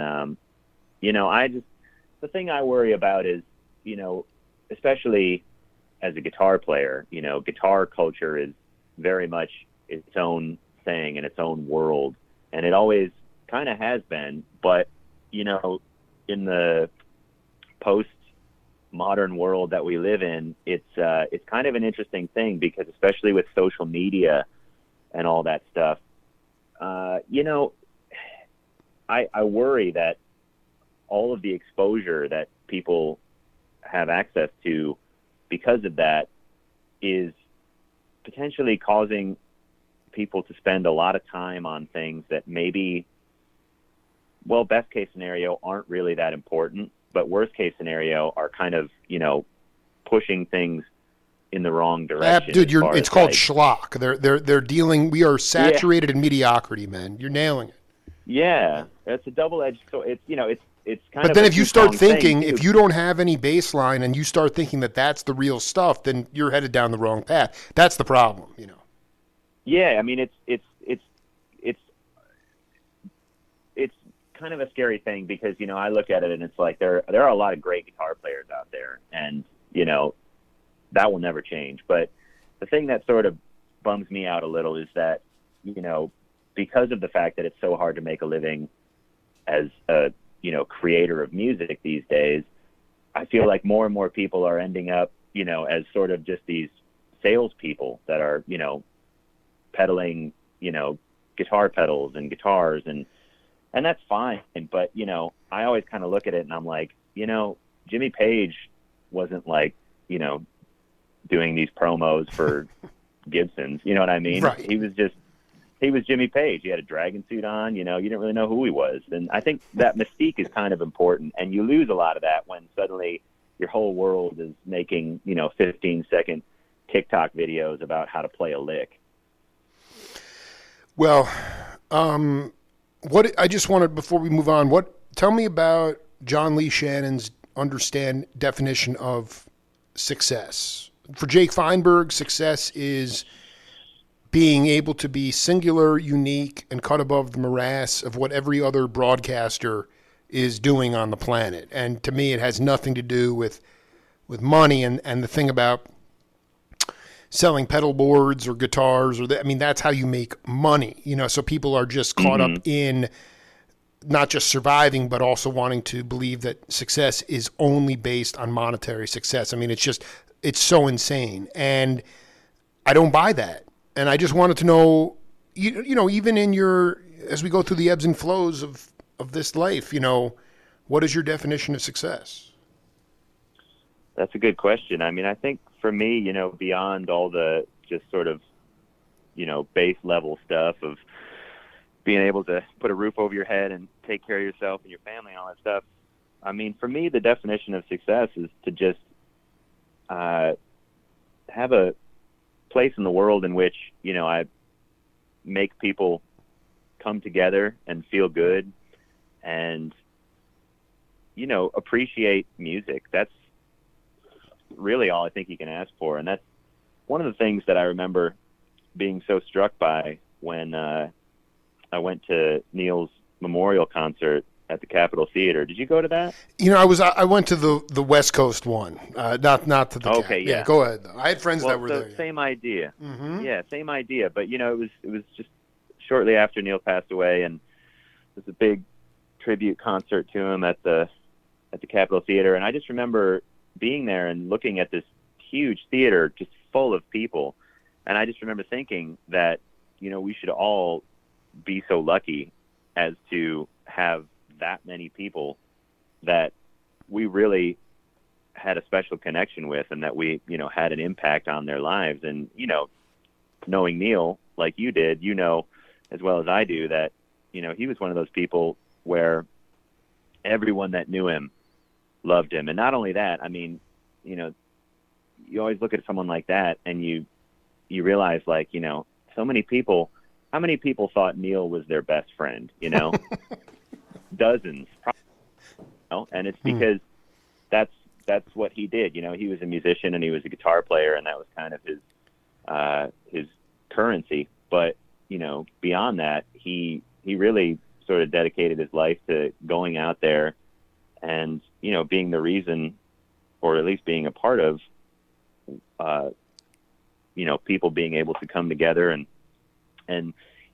the thing I worry about is, especially as a guitar player, guitar culture is very much its own thing in its own world. And it always kind of has been. But, in the post-modern world that we live in, it's kind of an interesting thing, because especially with social media and all that stuff, I worry that all of the exposure that people have access to because of that is potentially causing people to spend a lot of time on things that maybe, well, best case scenario, aren't really that important, but worst case scenario are kind of, pushing things in the wrong direction. Dude, it's called schlock. They're dealing. We are saturated in mediocrity, man. You're nailing it. Yeah, it's a double-edged. So it's it's kind But of. then a if you start two-pronged thinking, thing, too. if you don't have any baseline and you start thinking that that's the real stuff, then you're headed down the wrong path. That's the problem, Yeah, I mean it's kind of a scary thing, because I look at it and it's like there are a lot of great guitar players out there, and that will never change. But the thing that sort of bums me out a little is that because of the fact that it's so hard to make a living as a creator of music these days, I feel like more and more people are ending up as sort of just these salespeople that are peddling guitar pedals and guitars, and that's fine. But I always kind of look at it and I'm like, Jimmy Page wasn't like doing these promos for Gibsons, you know what I mean? Right. He was Jimmy Page. He had a dragon suit on, you didn't really know who he was. And I think that mystique is kind of important, and you lose a lot of that when suddenly your whole world is making 15-second TikTok videos about how to play a lick. Well, what I just wanted, before we move on, tell me about John Lee Shannon's definition of success. For Jake Feinberg, success is being able to be singular, unique, and cut above the morass of what every other broadcaster is doing on the planet. And to me, it has nothing to do with money, and the thing about selling pedal boards or guitars, I mean, that's how you make money, you know. So people are just caught up in not just surviving, but also wanting to believe that success is only based on monetary success. I mean, it's so insane, and I don't buy that. And I just wanted to know, you know, even in as we go through the ebbs and flows of this life, you know, what is your definition of success? That's a good question. I mean, I think for me, you know, beyond all the just sort of, you know, base level stuff of being able to put a roof over your head and take care of yourself and your family and all that stuff, I mean, for me, the definition of success is to just have a place in the world in which, you know, I make people come together and feel good and, you know, appreciate music. That's really all I think you can ask for. And that's one of the things that I remember being so struck by when I went to Neil's memorial concert at the Capitol Theater. Did you go to that? You know, I went to the West Coast one, not to the Okay, yeah. Go ahead. I had friends that were so there. Yeah. Same idea. Yeah, same idea. But you know, it was just shortly after Neil passed away, and it was a big tribute concert to him at the Capitol Theater. And I just remember being there and looking at this huge theater just full of people, and I just remember thinking that, you know, we should all be so lucky as to have that many people that we really had a special connection with, and that we, you know, had an impact on their lives. And, you know, knowing Neil like you did, you know, as well as I do, that, you know, he was one of those people where everyone that knew him loved him. And not only that, I mean, you know, you always look at someone like that and you realize, like, you know, so many people, how many people thought Neil was their best friend, you know? Dozens, probably, you know? And it's because that's what he did. You know, he was a musician and he was a guitar player, and that was kind of his currency. But, you know, beyond that, he really sort of dedicated his life to going out there and, you know, being the reason, or at least being a part of, you know, people being able to come together and,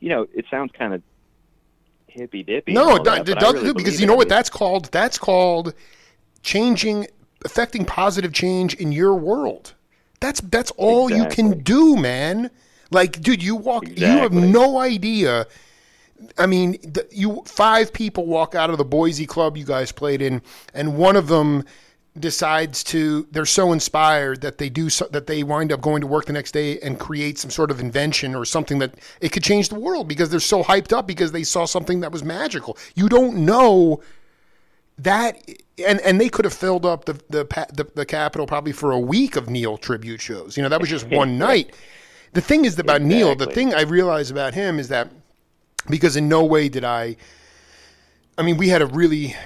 you know, it sounds kind of hippy dippy. No, it doesn't do, because you know what that's called? That's called affecting positive change in your world. That's all you can do, man. Like, dude, you have no idea. I mean, 5 people walk out of the Boise club you guys played in, and one of them decides they're so inspired that they wind up going to work the next day and create some sort of invention or something that it could change the world, because they're so hyped up because they saw something that was magical. You don't know that, and they could have filled up the Capitol probably for a week of Neil tribute shows. You know, that was just one night. The thing is about Neil, the thing I realized about him is that, because in no way did I mean, we had a really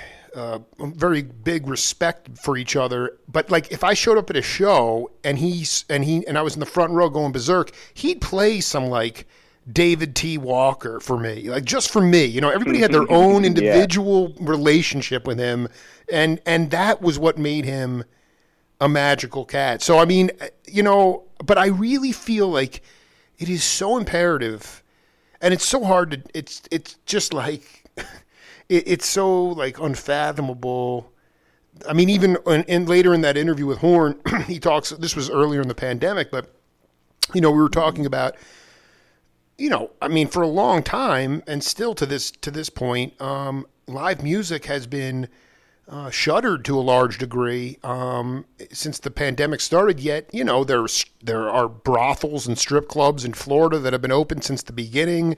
very big respect for each other, but like if I showed up at a show and I was in the front row going berserk, he'd play some like David T. Walker for me, like just for me. You know, everybody had their own individual relationship with him, and that was what made him a magical cat. So I mean, you know, but I really feel like it is so imperative, and it's so hard to. It's just like. It's so like unfathomable. I mean, even later in that interview with Horn, he talks. This was earlier in the pandemic, but you know, we were talking about, you know, I mean, for a long time, and still to this point, live music has been shuttered to a large degree since the pandemic started. Yet, you know, there are brothels and strip clubs in Florida that have been open since the beginning.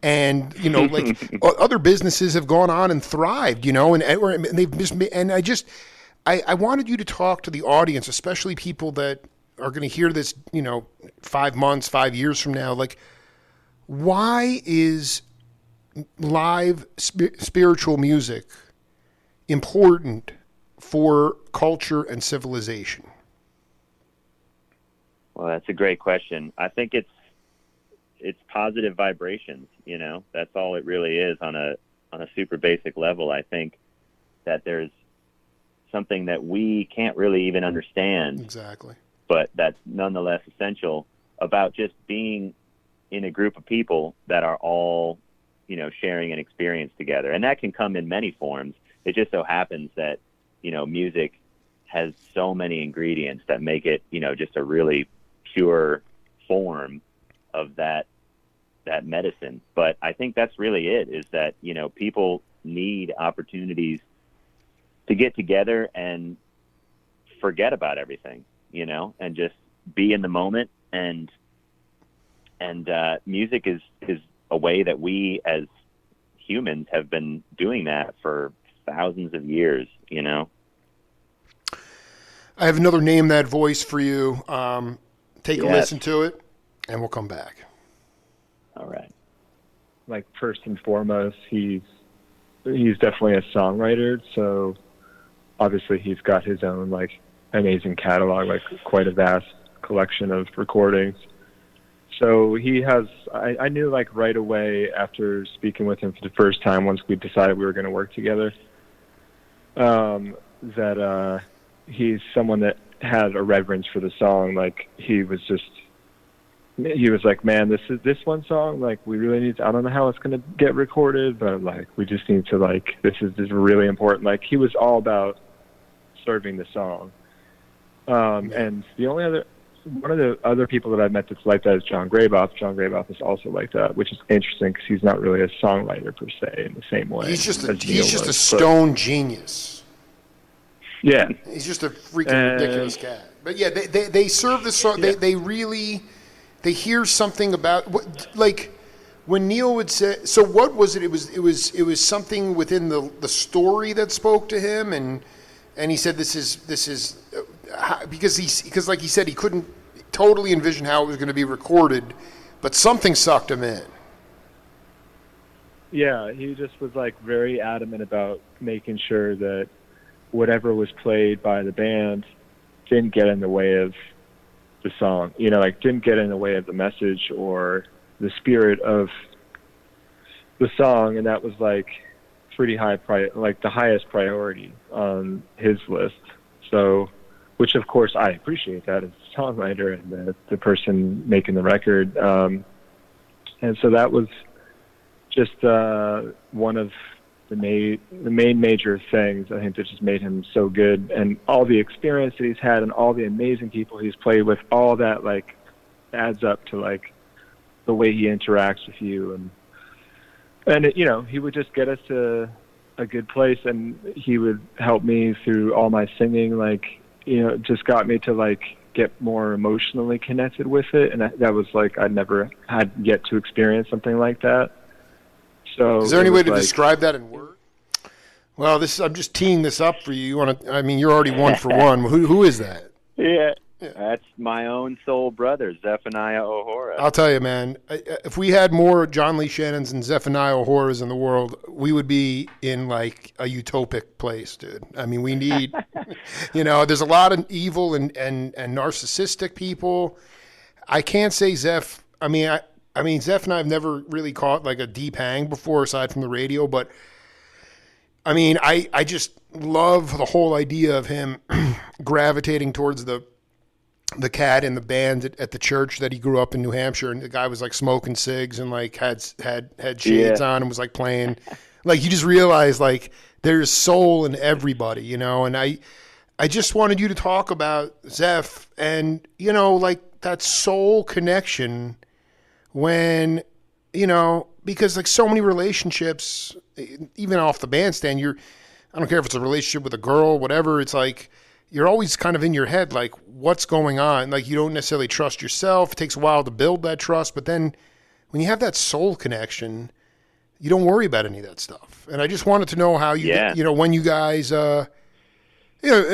And, you know, like other businesses have gone on and thrived, you know, and they've just made, and I wanted you to talk to the audience, especially people that are going to hear this, you know, 5 months, 5 years from now. Like, why is live spiritual music important for culture and civilization? Well, that's a great question. I think it's positive vibrations, you know. That's all it really is on a super basic level. I think that there's something that we can't really even understand. Exactly. But that's nonetheless essential about just being in a group of people that are all, sharing an experience together. And that can come in many forms. It just so happens that, music has so many ingredients that make it, just a really pure form of that medicine. But I think that's really it, is that, people need opportunities to get together and forget about everything, and just be in the moment. And music is a way that we as humans have been doing that for thousands of years, I have another Name That Voice for you. Take a listen to it, and we'll come back. All right. Like, first and foremost, he's definitely a songwriter. So obviously he's got his own amazing catalog, quite a vast collection of recordings. So he has, I knew right away after speaking with him for the first time, once we decided we were going to work together, that he's someone that had a reverence for the song. He was like, man, this one song, we really need to, I don't know how it's going to get recorded, but we just need to, this is really important. He was all about serving the song. And one of the other people that I've met that's like that is John Graboff. John Graboff is also like that, which is interesting because he's not really a songwriter per se in the same way. He's just a stone genius. Yeah. He's just a freaking ridiculous cat. But yeah, they serve the song. Yeah. They hear something about when Neil would say. So what was it? It was something within the story that spoke to him, and he said this is because like he said, he couldn't totally envision how it was going to be recorded, but something sucked him in. Yeah, he just was very adamant about making sure that whatever was played by the band didn't get in the way of the song, didn't get in the way of the message or the spirit of the song. And that was pretty high, the highest priority on his list. So, which of course I appreciate that as a songwriter and the person making the record. And so that was just one of the main major things I think that just made him so good, and all the experience that he's had and all the amazing people he's played with, all that adds up to the way he interacts with you, and it, he would just get us to a good place, and he would help me through all my singing, just got me to get more emotionally connected with it, and that was I'd never had yet to experience something like that. So is there any way to describe that in words? Well, I'm just teeing this up for you. You're already 1 for 1. Who is that? Yeah, that's my own soul brother, Zephaniah O'Hora. I'll tell you, man, if we had more John Lee Shannons and Zephaniah O'Horas in the world, we would be in a utopic place, dude. We need, there's a lot of evil and narcissistic people. I can't say Zeph. Zeph and I have never really caught a deep hang before, aside from the radio. But I just love the whole idea of him gravitating towards the cat in the band at the church that he grew up in New Hampshire, and the guy was smoking cigs and had shades on and was playing. You just realize there's soul in everybody, And I just wanted you to talk about Zeph and that soul connection. When, because so many relationships, even off the bandstand, I don't care if it's a relationship with a girl, whatever, it's you're always kind of in your head, what's going on? You don't necessarily trust yourself. It takes a while to build that trust. But then when you have that soul connection, you don't worry about any of that stuff. And I just wanted to know how when you guys, a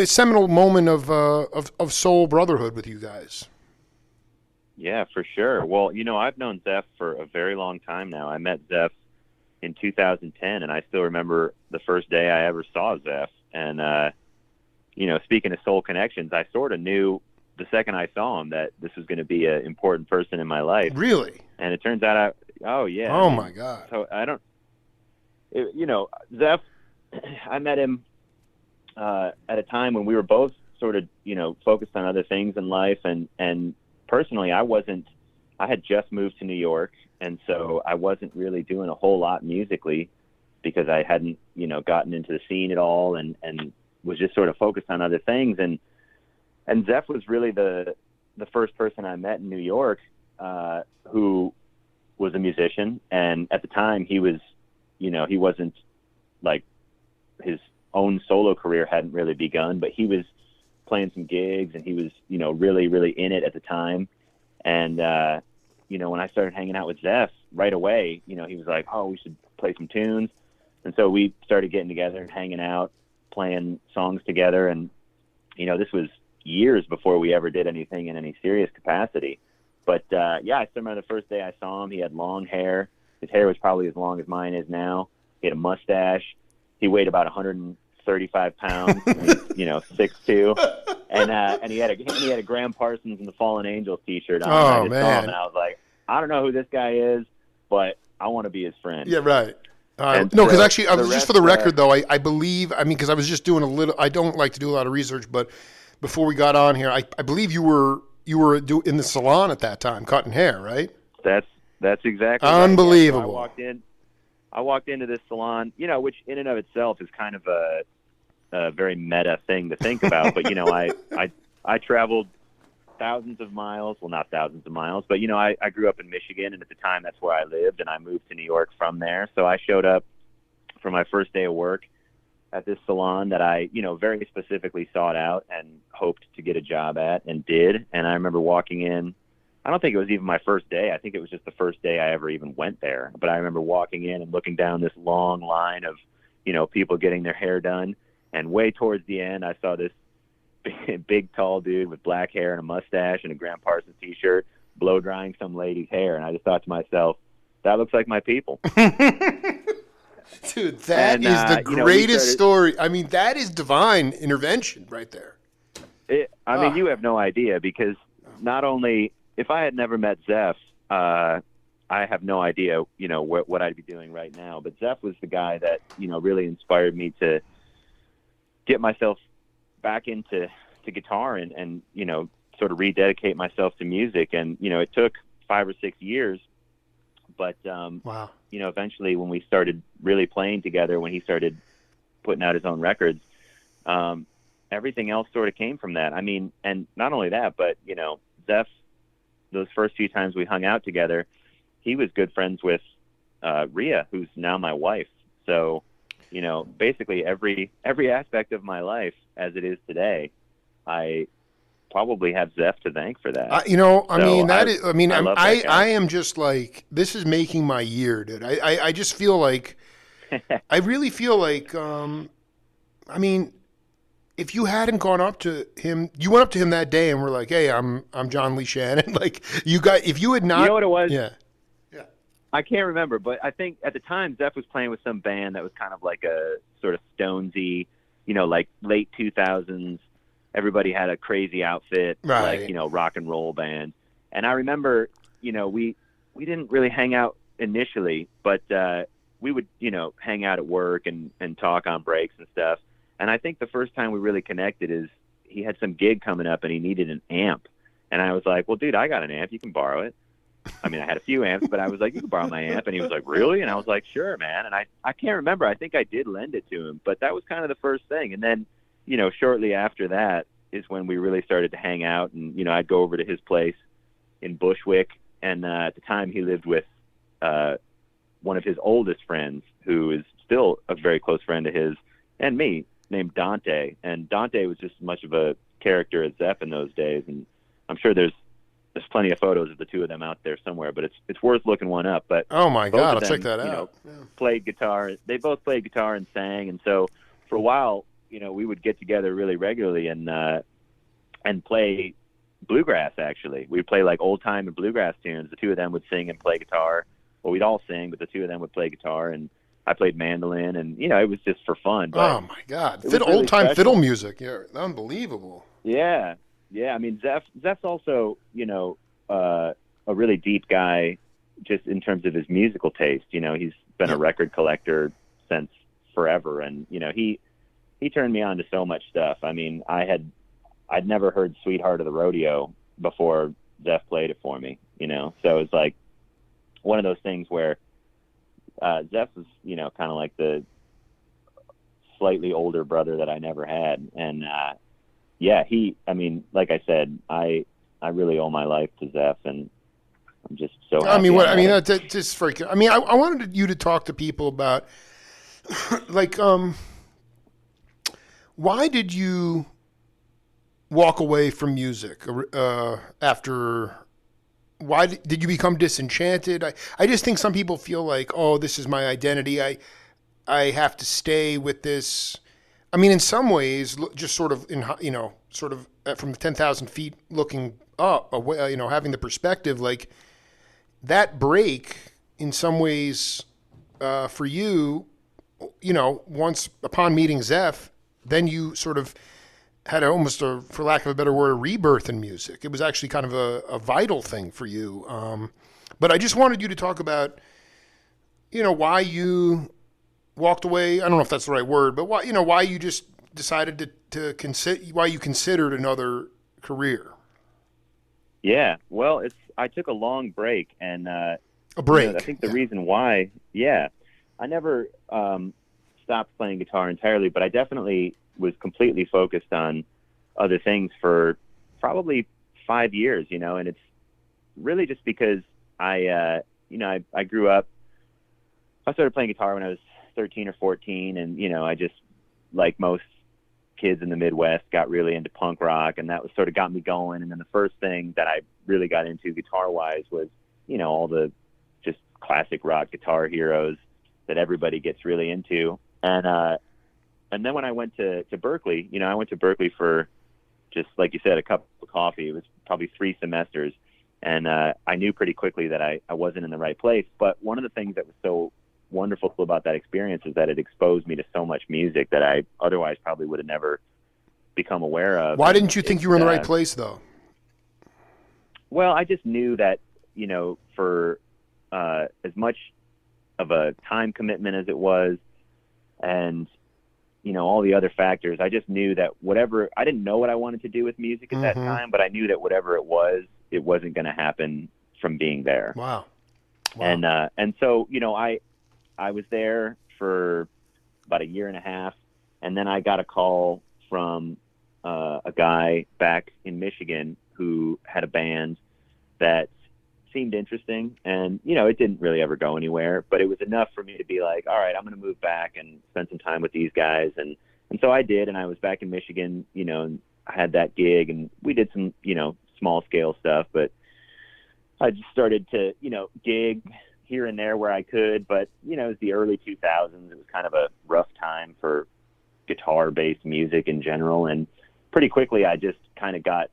seminal moment of soul brotherhood with you guys. Yeah, for sure. Well, I've known Zeph for a very long time now. I met Zeph in 2010, and I still remember the first day I ever saw Zeph. And, speaking of soul connections, I sort of knew the second I saw him that this was going to be an important person in my life. Really? And it turns out my God. So Zeph, I met him at a time when we were both sort of, focused on other things in life. And personally, I had just moved to New York. And so I wasn't really doing a whole lot musically because I hadn't, gotten into the scene at all and was just sort of focused on other things. And Zeph was really the first person I met in New York who was a musician. And at the time he was, he wasn't like, his own solo career hadn't really begun, but he was playing some gigs and he was, really, really in it at the time. And, when I started hanging out with Zeph right away, he was like, oh, we should play some tunes. And so we started getting together and hanging out, playing songs together. And, this was years before we ever did anything in any serious capacity. But, I still remember the first day I saw him, he had long hair. His hair was probably as long as mine is now. He had a mustache. He weighed about 135 pounds, and, 6'2". And he had a Graham Parsons and the Fallen Angels T-shirt on. Oh, I just man. saw him and I was like, I don't know who this guy is, but I want to be his friend. Yeah, right. No, So because actually, the just rest, for the record, though, I believe, because I was just doing a little, I don't like to do a lot of research, but before we got on here, I believe you were in the salon at that time, cutting hair, right? That's exactly unbelievable. Right. So I walked into this salon, which in and of itself is kind of a very meta thing to think about. But, I traveled thousands of miles. Well, not thousands of miles, but, I grew up in Michigan, and at the time that's where I lived, and I moved to New York from there. So I showed up for my first day of work at this salon that I, very specifically sought out and hoped to get a job at and did. And I remember walking in. I don't think it was even my first day. I think it was just the first day I ever even went there. But I remember walking in and looking down this long line of, people getting their hair done. And way towards the end, I saw this big, tall dude with black hair and a mustache and a Graham Parsons T-shirt blow drying some lady's hair. And I just thought to myself, that looks like my people. Dude, that is the greatest story. That is divine intervention right there. You have no idea, because not only... If I had never met Zeph, I have no idea, what I'd be doing right now. But Zeph was the guy that, really inspired me to get myself back into guitar and sort of rededicate myself to music. And, it took 5 or 6 years. But, wow. Eventually when we started really playing together, when he started putting out his own records, everything else sort of came from that. And not only that, but, Zeph, those first few times we hung out together, he was good friends with Rhea, who's now my wife. So, basically every aspect of my life as it is today, I probably have Zeph to thank for that. I am just like, this is making my year, dude. I just feel like, I really feel like, if you hadn't gone up to him, you went up to him that day and were like, "Hey, I'm John Lee Shannon." Like, if you had not, you know what it was? Yeah. I can't remember, but I think at the time Zeph was playing with some band that was kind of like a sort of Stonesy, like late 2000s. Everybody had a crazy outfit, right. Like rock and roll band. And I remember, we didn't really hang out initially, but we would, hang out at work and talk on breaks and stuff. And I think the first time we really connected is he had some gig coming up and he needed an amp. And I was like, well, dude, I got an amp. You can borrow it. I had a few amps, but I was like, you can borrow my amp. And he was like, really? And I was like, sure, man. And I can't remember. I think I did lend it to him. But that was kind of the first thing. And then, shortly after that is when we really started to hang out. And, I'd go over to his place in Bushwick. And at the time he lived with one of his oldest friends, who is still a very close friend of his and me, named Dante. And Dante was just as much of a character as Zeph in those days. And I'm sure there's plenty of photos of the two of them out there somewhere, but it's worth looking one up. But oh my God, I'll them, check that out. Played guitar. They both played guitar and sang. And so for a while, we would get together really regularly and play bluegrass. Actually, we'd play like old time and bluegrass tunes. The two of them would sing and play guitar. Well, we'd all sing, but the two of them would play guitar, and I played mandolin, and it was just for fun. But oh my God, old time fiddle music, yeah, unbelievable. Yeah. Zeph's also a really deep guy, just in terms of his musical taste. He's been a record collector since forever, and he he turned me on to so much stuff. I mean, I'd never heard Sweetheart of the Rodeo before Zeph played it for me, you know? So it's like one of those things where Zeph was, you know, kind of like the slightly older brother that I never had. And yeah, I mean, like I said, I really owe my life to Zeph, and I'm just so happy. I mean, that's just freaking. I mean, I wanted you to talk to people about, like, why did you walk away from music after? Why did you become disenchanted? I just think some people feel like, oh, this is my identity. I have to stay with this. I mean, in some ways, just sort of from 10,000 feet looking up, you know, having the perspective, like that break in some ways for you, you know, once upon meeting Zeph, then you sort of had for lack of a better word, a rebirth in music. It was actually kind of a vital thing for you. But I just wanted you to talk about, you know, why you walked away. I don't know if that's the right word, but why you just decided to consider, why you considered another career. Yeah, well, I took a long break, and a break. You know, I think the reason why, I never stopped playing guitar entirely, but I definitely was completely focused on other things for probably 5 years, you know, and it's really just because I grew up. I started playing guitar when I was 13 or 14, and, you know, I just, like most kids in the Midwest, got really into punk rock, and that was sort of got me going. And then the first thing that I really got into guitar-wise was, you know, all the just classic rock guitar heroes that everybody gets really into. And then when I went to Berkeley, you know, I went to Berkeley for just, like you said, a cup of coffee. It was probably 3 semesters. And I knew pretty quickly that I wasn't in the right place. But one of the things that was so wonderful about that experience is that it exposed me to so much music that I otherwise probably would have never become aware of. Why didn't you think you were in the right place, though? Well, I just knew that, you know, for as much of a time commitment as it was, and, you know, all the other factors, I just knew that I didn't know what I wanted to do with music at that time, but I knew that whatever it wasn't going to happen from being there. Wow. And so, you know, I was there for about a year and a half, and then I got a call from a guy back in Michigan who had a band that seemed interesting, and, you know, it didn't really ever go anywhere, but it was enough for me to be like, all right, I'm going to move back and spend some time with these guys. And so I did, and I was back in Michigan, you know, and I had that gig, and we did some, you know, small scale stuff, but I just started to, you know, gig here and there where I could. But, you know, it was the early 2000s. It was kind of a rough time for guitar-based music in general, and pretty quickly I just kind of got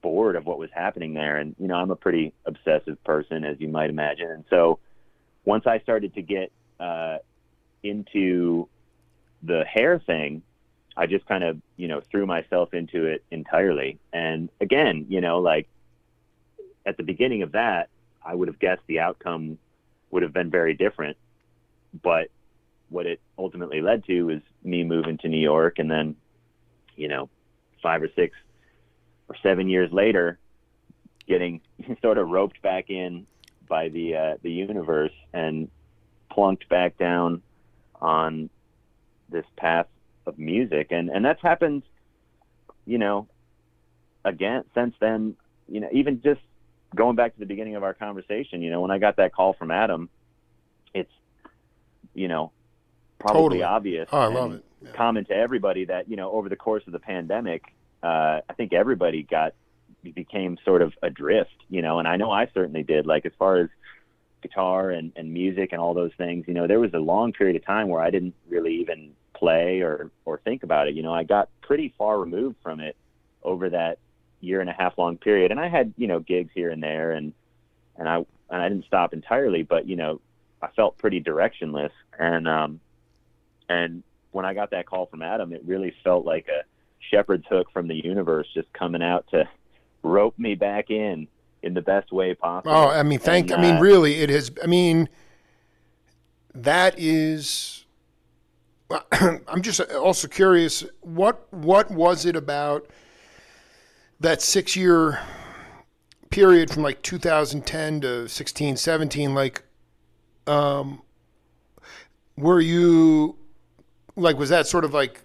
bored of what was happening there. And, you know, I'm a pretty obsessive person, as you might imagine. And so once I started to get into the hair thing, I just kind of, you know, threw myself into it entirely. And again, you know, like at the beginning of that, I would have guessed the outcome would have been very different. But what it ultimately led to was me moving to New York, and then, you know, 5 or 6 or 7 years later, getting sort of roped back in by the universe and plunked back down on this path of music. And that's happened, you know, again, since then, you know, even just going back to the beginning of our conversation, you know, when I got that call from Adam, it's, you know, probably totally obvious. Oh, I love it. Yeah. Common to everybody that, you know, over the course of the pandemic, I think everybody became sort of adrift, you know, and I know I certainly did. Like, as far as guitar and music and all those things, you know, there was a long period of time where I didn't really even play or think about it. You know, I got pretty far removed from it over that year and a half long period. And I had, you know, gigs here and there, and I didn't stop entirely, but, you know, I felt pretty directionless. And when I got that call from Adam, it really felt like a shepherd's hook from the universe just coming out to rope me back in the best way possible. Oh, I mean, really, it has, I mean, that is I'm just also curious, what was it about that 6 year period from like 2010 to 16, 17? Like, were you like, was that sort of like,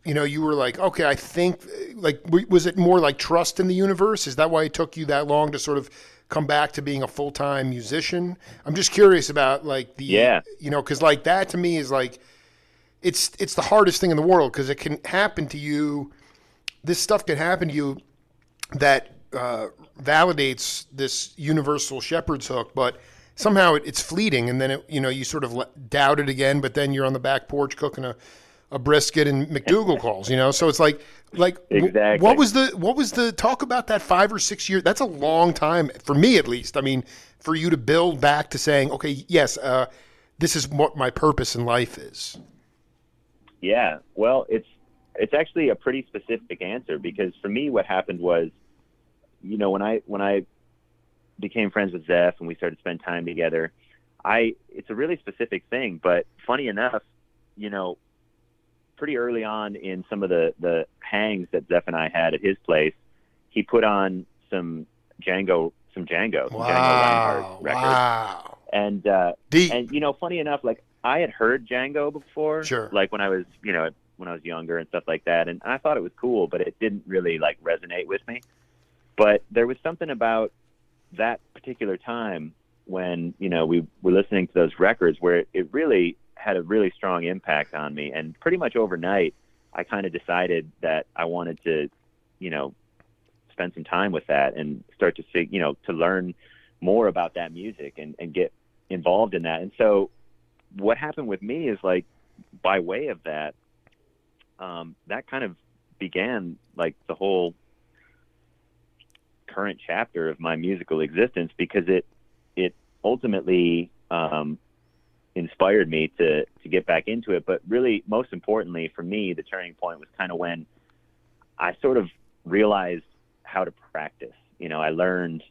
you were like, okay, I think, like, was it more like trust in the universe? Is that why it took you that long to sort of come back to being a full-time musician? I'm just curious about like Yeah. because like that to me is like, it's the hardest thing in the world, because it can happen to you. This stuff can happen to you that validates this universal shepherd's hook, but somehow it's fleeting, and then you sort of doubt it again. But then you're on the back porch cooking a brisket, and McDougal calls. So it's like Exactly. what was the talk about that 5 or 6 years? That's a long time for me, at least. I mean, for you to build back to saying, okay, yes, this is what my purpose in life is. Yeah, well, it's actually a pretty specific answer, because for me, what happened was, when I became friends with Zeph and we started to spend time together, it's a really specific thing. But funny enough, pretty early on in some of the hangs that Zeph and I had at his place, he put on some Django Reinhardt records. Wow. And Deep. and funny enough, like, I had heard Django before, Sure. like when I was younger and stuff like that, and I thought it was cool, but it didn't really like resonate with me. But there was something about that particular time when we were listening to those records where it really had a really strong impact on me, and pretty much overnight, I kind of decided that I wanted to, spend some time with that and start to to learn more about that music and get involved in that. And so what happened with me is, like, by way of that, that kind of began like the whole current chapter of my musical existence, because it ultimately inspired me to get back into it. But really, most importantly for me, the turning point was kind of when I sort of realized how to practice. I learned,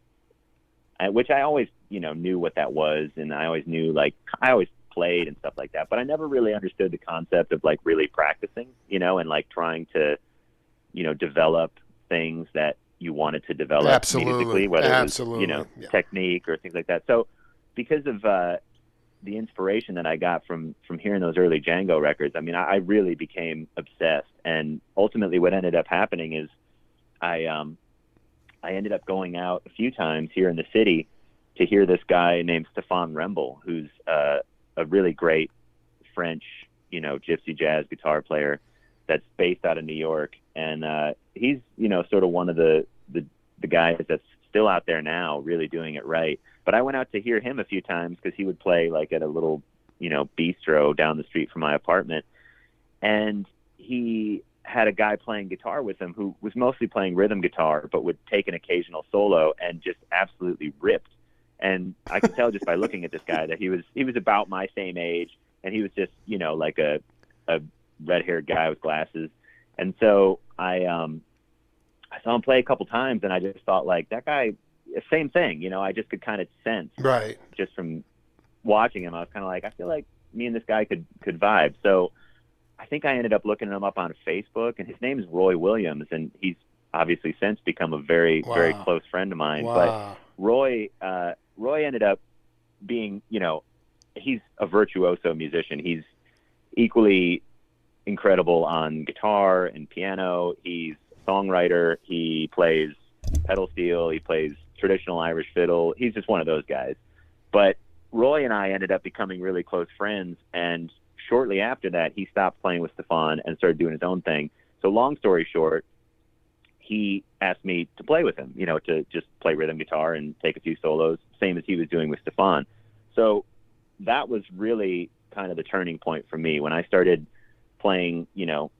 which I always, knew what that was. And I always knew, like, I always played and stuff like that, but I never really understood the concept of like really practicing, and like trying to, develop things that you wanted to develop musically, whether it was, technique or things like that. So because of the inspiration that I got from hearing those early Django records, I mean, I really became obsessed. And ultimately what ended up happening is I ended up going out a few times here in the city to hear this guy named Stéphane Rembel, who's a really great French, gypsy jazz guitar player that's based out of New York. And he's, sort of one of the guys that's still out there now really doing it right. But I went out to hear him a few times because he would play like at a little, bistro down the street from my apartment. And he had a guy playing guitar with him who was mostly playing rhythm guitar, but would take an occasional solo and just absolutely ripped. And I could tell just by looking at this guy that he was about my same age, and he was just, like a red-haired guy with glasses. And so I saw him play a couple times, and I just thought, like, that guy, same thing, I just could kind of sense, right, just from watching him. I was kind of like, I feel like me and this guy could vibe. So I think I ended up looking him up on Facebook, and his name is Roy Williams, and he's obviously since become a very, very close friend of mine. But Roy ended up being, he's a virtuoso musician. He's equally incredible on guitar and piano. He's a songwriter. He plays pedal steel. He plays traditional Irish fiddle. He's just one of those guys. But Roy and I ended up becoming really close friends, and shortly after that, he stopped playing with Stéphane and started doing his own thing. So long story short, he asked me to play with him, to just play rhythm guitar and take a few solos, same as he was doing with Stéphane. So that was really kind of the turning point for me when I started playing,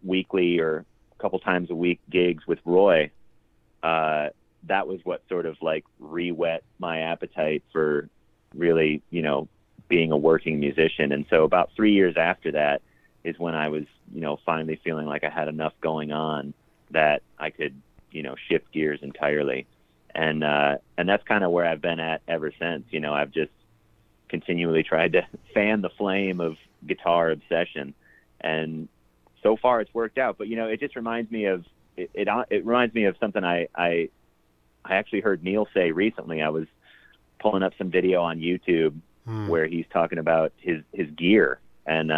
weekly or a couple times a week gigs with Roy. That was what sort of like re-whet my appetite for really, being a working musician. And so about 3 years after that is when I was, finally feeling like I had enough going on that I could, shift gears entirely. And that's kind of where I've been at ever since. I've just continually tried to fan the flame of guitar obsession. and so far it's worked out. But it just reminds me of it reminds me of something I actually heard Neil say recently. I was pulling up some video on YouTube where he's talking about his gear, and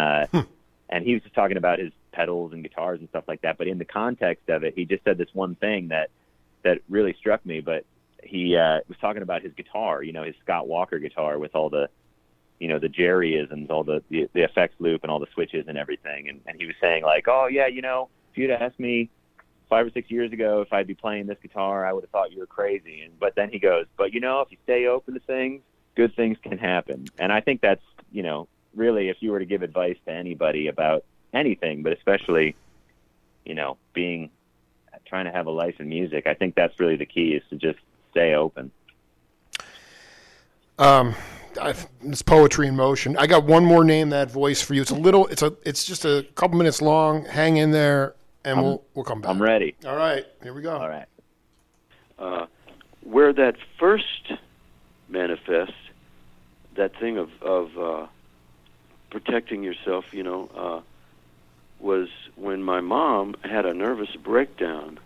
he was just talking about his pedals and guitars and stuff like that. But in the context of it, he just said this one thing that really struck me. But he was talking about his guitar, his Scott Walker guitar with all the, the Jerryisms, all the effects loop and all the switches and everything. And he was saying like, oh yeah, if you'd asked me 5 or 6 years ago if I'd be playing this guitar, I would have thought you were crazy. But then he goes, but if you stay open to things, good things can happen. And I think that's, really, if you were to give advice to anybody about anything, but especially, trying to have a life in music, I think that's really the key, is to just stay open. It's poetry in motion. I got one more Name That Voice for you. It's just a couple minutes long. Hang in there, and we'll come back. I'm ready. All right, here we go. All right. Where that first manifests, that thing of protecting yourself, was when my mom had a nervous breakdown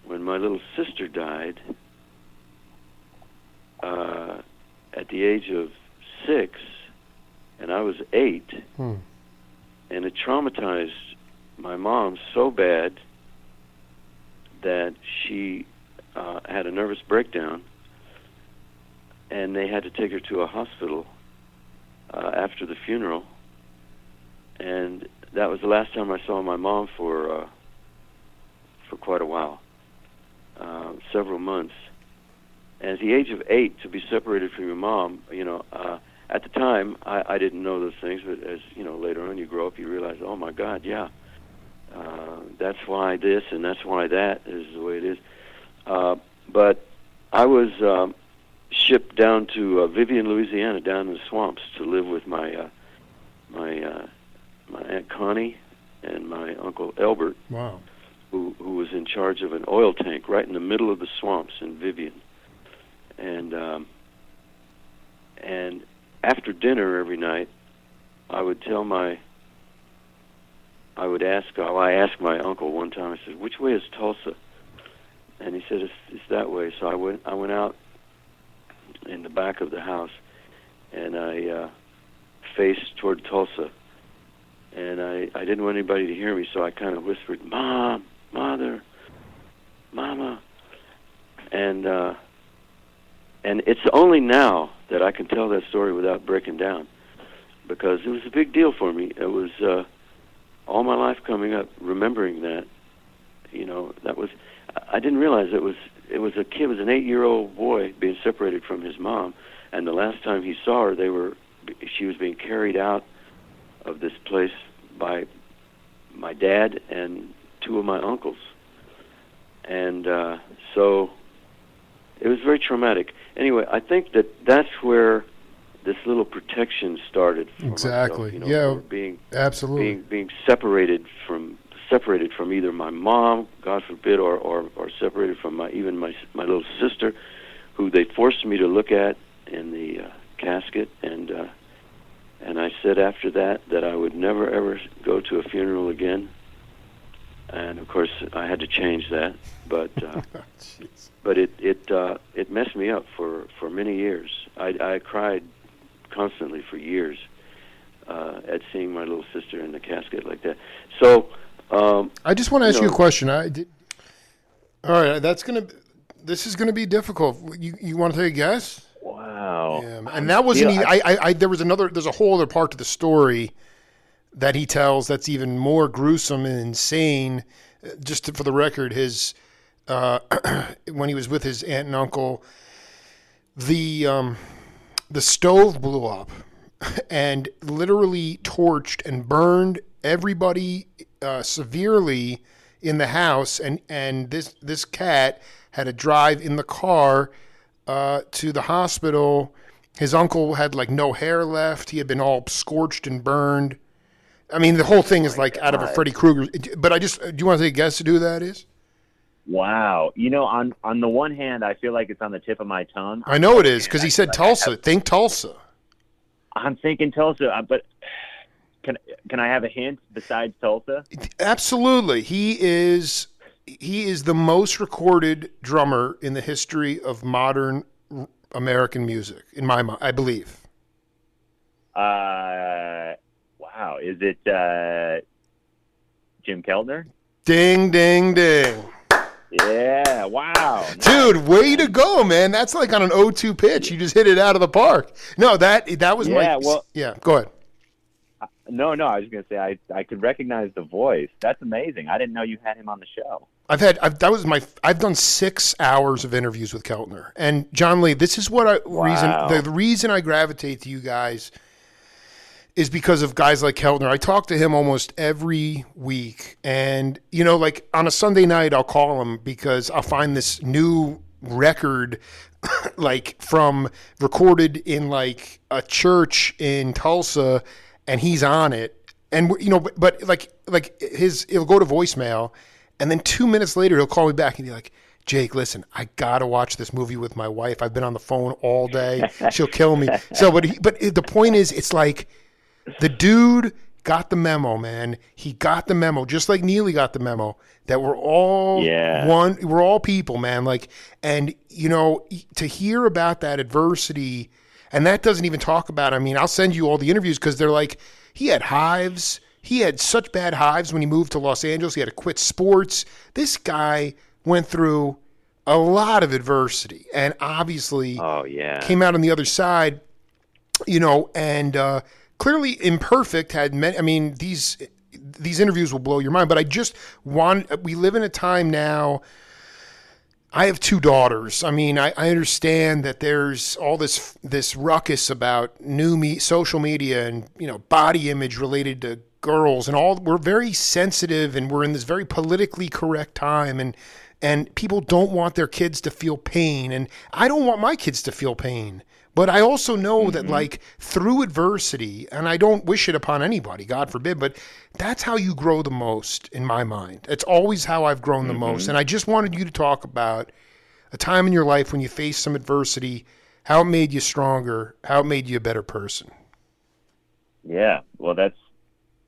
when my little sister died at the age of 6, and I was 8, and it traumatized my mom so bad that she had a nervous breakdown, and they had to take her to a hospital after the funeral, and that was the last time I saw my mom for quite a while, several months. And at the age of 8, to be separated from your mom, at the time I didn't know those things, but as later on you grow up, you realize, oh my God, yeah, that's why this and that's why that is the way it is. But I was shipped down to Vivian, Louisiana, down in the swamps, to live with my Aunt Connie and my Uncle Elbert. Wow. Who was in charge of an oil tank right in the middle of the swamps in Vivian. And after dinner every night, I asked my uncle one time, I said, which way is Tulsa? And he said, it's that way. So I went out in the back of the house, and I faced toward Tulsa. And I didn't want anybody to hear me, so I kind of whispered, Mom, Mother, Mama. And it's only now that I can tell that story without breaking down, because it was a big deal for me. It was all my life coming up, remembering that. I didn't realize it was a kid. It was an 8-year-old boy being separated from his mom, and the last time he saw her, she was being carried out of this place by my dad and 2 of my uncles. And so it was very traumatic. Anyway, I think that's where this little protection started for exactly. myself, absolutely being separated from either my mom, God forbid, or separated from my little sister, who they forced me to look at in the casket, and I said after that I would never ever go to a funeral again. And of course I had to change that, but it messed me up for many years. I cried constantly for years at seeing my little sister in the casket like that. So I just want to ask you a question. All right, this is gonna be difficult. You want to take a guess? Wow. Yeah, and that wasn't even. There's a whole other part to the story that he tells that's even more gruesome and insane. For the record, his when he was with his aunt and uncle, the stove blew up and literally torched and burned everybody severely in the house, and this cat had to drive in the car to the hospital. His uncle had no hair left. He had been all scorched and burned. I mean, the whole thing is out of a Freddy Krueger. But do you want to take a guess to who that is? Wow. On the one hand, I feel like it's on the tip of my tongue. I know it is, because he said Tulsa. Think Tulsa. I'm thinking Tulsa, but can I have a hint besides Tulsa? Absolutely. He is the most recorded drummer in the history of modern American music, in my mind, I believe. Wow. Is it Jim Keltner? Ding, ding, ding. Yeah, wow. Dude, way to go, man. That's like on an 0-2 pitch. You just hit it out of the park. No, that was go ahead. No, I was going to say I could recognize the voice. That's amazing. I didn't know you had him on the show. I've done 6 hours of interviews with Keltner. And John Lee, this is what the reason I gravitate to you guys is because of guys like Keltner. I talk to him almost every week. And, like on a Sunday night, I'll call him because I'll find this new record like from recorded in like a church in Tulsa, and he's on it. And, but like it'll go to voicemail. And then 2 minutes later, he'll call me back and be like, Jake, listen, I got to watch this movie with my wife. I've been on the phone all day. She'll kill me. So, but the point is, it's like the dude got the memo, man. He got the memo, just like Neely got the memo, that we're all one. We're all people, man. Like, and, to hear about that adversity, and that doesn't even talk about, I'll send you all the interviews because they're like, he had hives. He had such bad hives when he moved to Los Angeles. He had to quit sports. This guy went through a lot of adversity and obviously came out on the other side, and clearly imperfect. These interviews will blow your mind, but we live in a time now. I have 2 daughters. I understand that there's all this ruckus about social media and, body image related to girls and all. We're very sensitive and we're in this very politically correct time, and people don't want their kids to feel pain, and I don't want my kids to feel pain. But I also know that like through adversity, and I don't wish it upon anybody, God forbid, but that's how you grow the most in my mind. It's always how I've grown the most. And I just wanted you to talk about a time in your life when you faced some adversity, how it made you stronger, how it made you a better person. Yeah, well, it's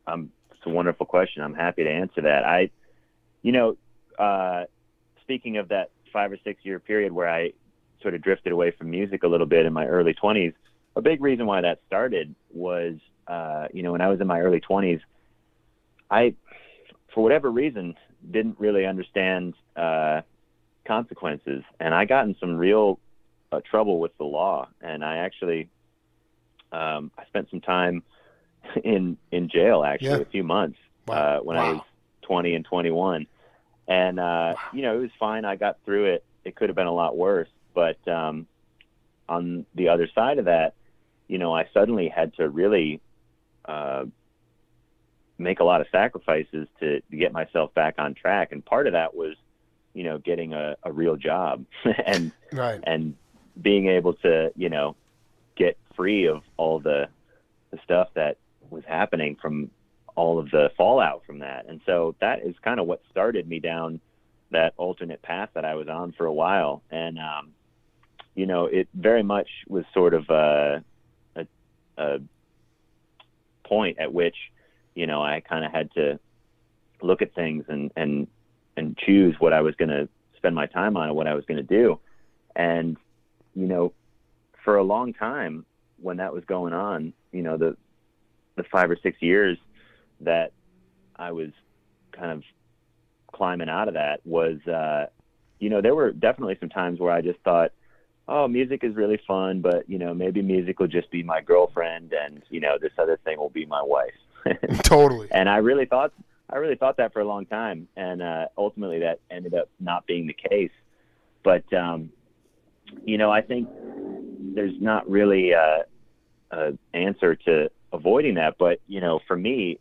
a wonderful question. I'm happy to answer that. Speaking of that 5 or 6 year period where I sort of drifted away from music a little bit in my early 20s, a big reason why that started was, when I was in my early 20s, I, for whatever reason, didn't really understand consequences. And I got in some real trouble with the law. And I actually, I spent some time in jail, actually, a few months when I was 20 and 21. And, it was fine. I got through it. It could have been a lot worse. But on the other side of that, I suddenly had to really make a lot of sacrifices to get myself back on track. And part of that was, getting a real job and being able to, get free of all the stuff that was happening from all of the fallout from that. And so that is kind of what started me down that alternate path that I was on for a while. And, it very much was sort of a point at which, I kind of had to look at things and choose what I was going to spend my time on and what I was going to do. And, for a long time when that was going on, the 5 or 6 years that I was kind of climbing out of that was, there were definitely some times where I just thought, oh, music is really fun, but, maybe music will just be my girlfriend and, this other thing will be my wife. Totally. And I really thought that for a long time. And ultimately that ended up not being the case. But, I think there's not really a answer to avoiding that. But, for me,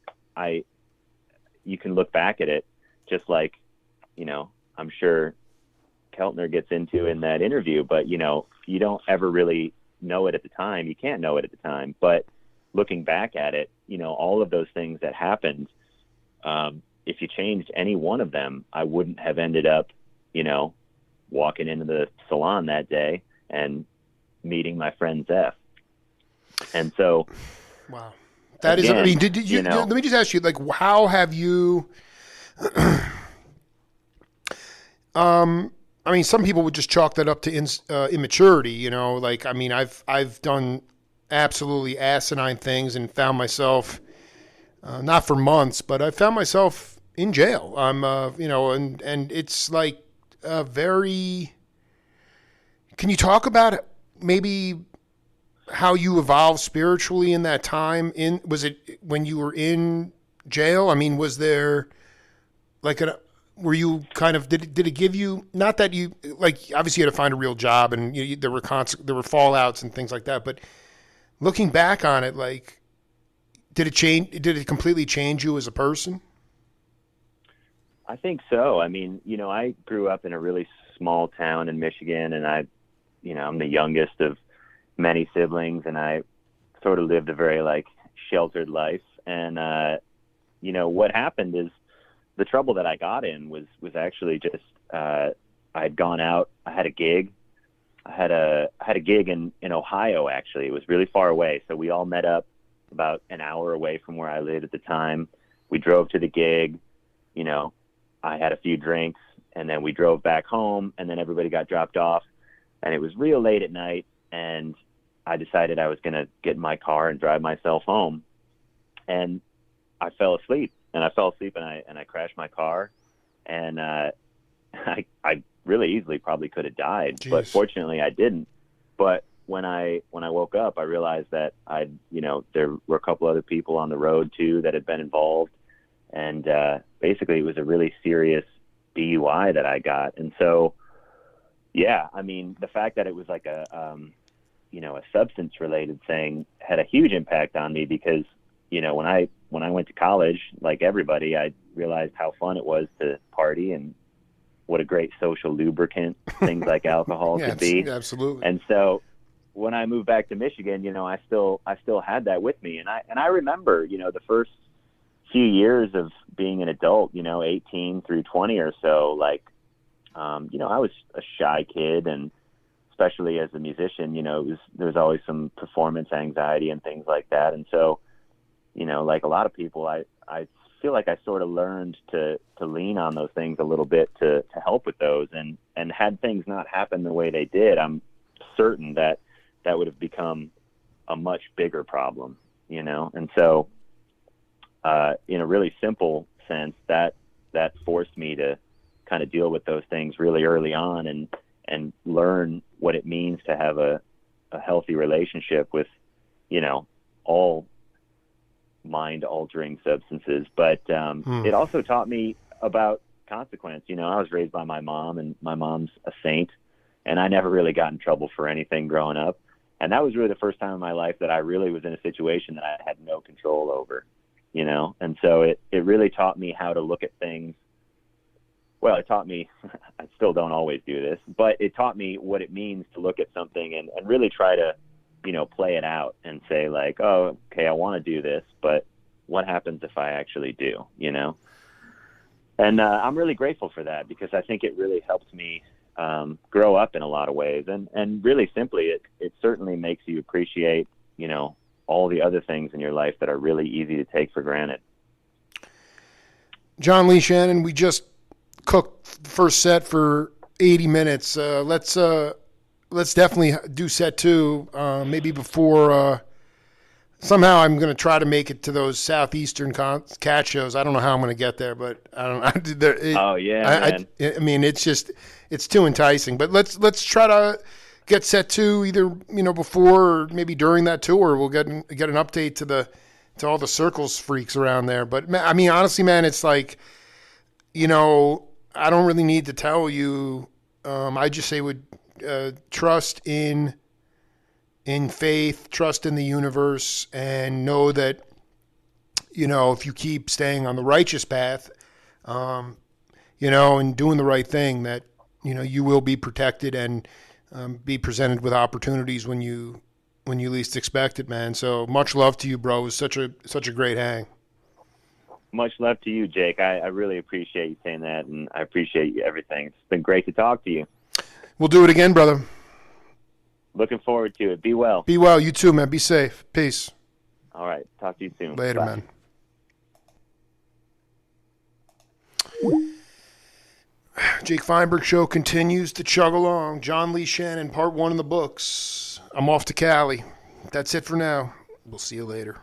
you can look back at it just like, I'm sure Keltner gets into in that interview, but you don't ever really know it at the time. You can't know it at the time, but looking back at it, all of those things that happened, if you changed any one of them, I wouldn't have ended up, walking into the salon that day and meeting my friend Zeph. And so, wow, That is, I again, mean, did you, let me just ask you, like, how have you, I mean, some people would just chalk that up to immaturity, you know, like, I mean, I've done absolutely asinine things and found myself, not for months, but I found myself in jail. You know, and it's like very, can you talk about maybe how you evolved spiritually in that time? Was it when you were in jail? I mean, was there like were you kind of, did it give you, not that you, like, obviously you had to find a real job and there were fallouts and things like that, but looking back on it, like, did it completely change you as a person? I think so. I mean, you know, I grew up in a really small town in Michigan, and I'm the youngest of many siblings, and I sort of lived a very, like, sheltered life. And, you know, what happened is, the trouble that I got in was actually just I'd gone out. I had a gig. I had a gig in Ohio. Actually, it was really far away. So we all met up about an hour away from where I lived at the time. We drove to the gig. You know, I had a few drinks, and then we drove back home. And then everybody got dropped off, and it was real late at night. And I decided I was going to get in my car and drive myself home. And I fell asleep. And I fell asleep, and I crashed my car, and I really easily probably could have died. Jeez. But fortunately I didn't. But when I woke up, I realized that there were a couple other people on the road too that had been involved, and basically it was a really serious DUI that I got. And so, yeah, I mean, the fact that it was like a substance related thing had a huge impact on me, because when I went to college, like everybody, I realized how fun it was to party and what a great social lubricant things like alcohol could be. Absolutely. And so when I moved back to Michigan, I still had that with me. And I remember, the first few years of being an adult, 18 through 20 or so, like, I was a shy kid, and especially as a musician, there was always some performance anxiety and things like that. And so, like a lot of people, I feel like I sort of learned to lean on those things a little bit to help with those. And had things not happen the way they did, I'm certain that would have become a much bigger problem, And so, in a really simple sense, that forced me to kind of deal with those things really early on and learn what it means to have a healthy relationship with, all mind-altering substances. But it also taught me about consequence. I was raised by my mom, and my mom's a saint, and I never really got in trouble for anything growing up. And that was really the first time in my life that I really was in a situation that I had no control over, And so it really taught me how to look at things. Well, it taught me, I still don't always do this, but it taught me what it means to look at something and really try to, play it out and say, like, oh, okay, I want to do this, but what happens if I actually do, And I'm really grateful for that, because I think it really helps me grow up in a lot of ways. And really simply, it certainly makes you appreciate, all the other things in your life that are really easy to take for granted. John Lee Shannon, we just cooked the first set for 80 minutes. Let's definitely do set two, maybe before. Somehow I'm going to try to make it to those southeastern cat shows. I don't know how I'm going to get there, but I don't know. Oh yeah, man. I mean, it's too enticing. But let's try to get set two either before or maybe during that tour. We'll get an update to all the circles freaks around there. But I mean, honestly, man, it's like, I don't really need to tell you. I just say trust in faith, trust in the universe, and know that, if you keep staying on the righteous path, and doing the right thing, that, you will be protected and be presented with opportunities when you least expect it, man. So much love to you, bro. It was such a great hang. Much love to you, Jake. I really appreciate you saying that, and I appreciate everything. It's been great to talk to you. We'll do it again, brother. Looking forward to it. Be well. Be well. You too, man. Be safe. Peace. All right. Talk to you soon. Later, Bye. man. Jake Feinberg Show continues to chug along. John Lee Shannon, part 1 in the books. I'm off to Cali. That's it for now. We'll see you later.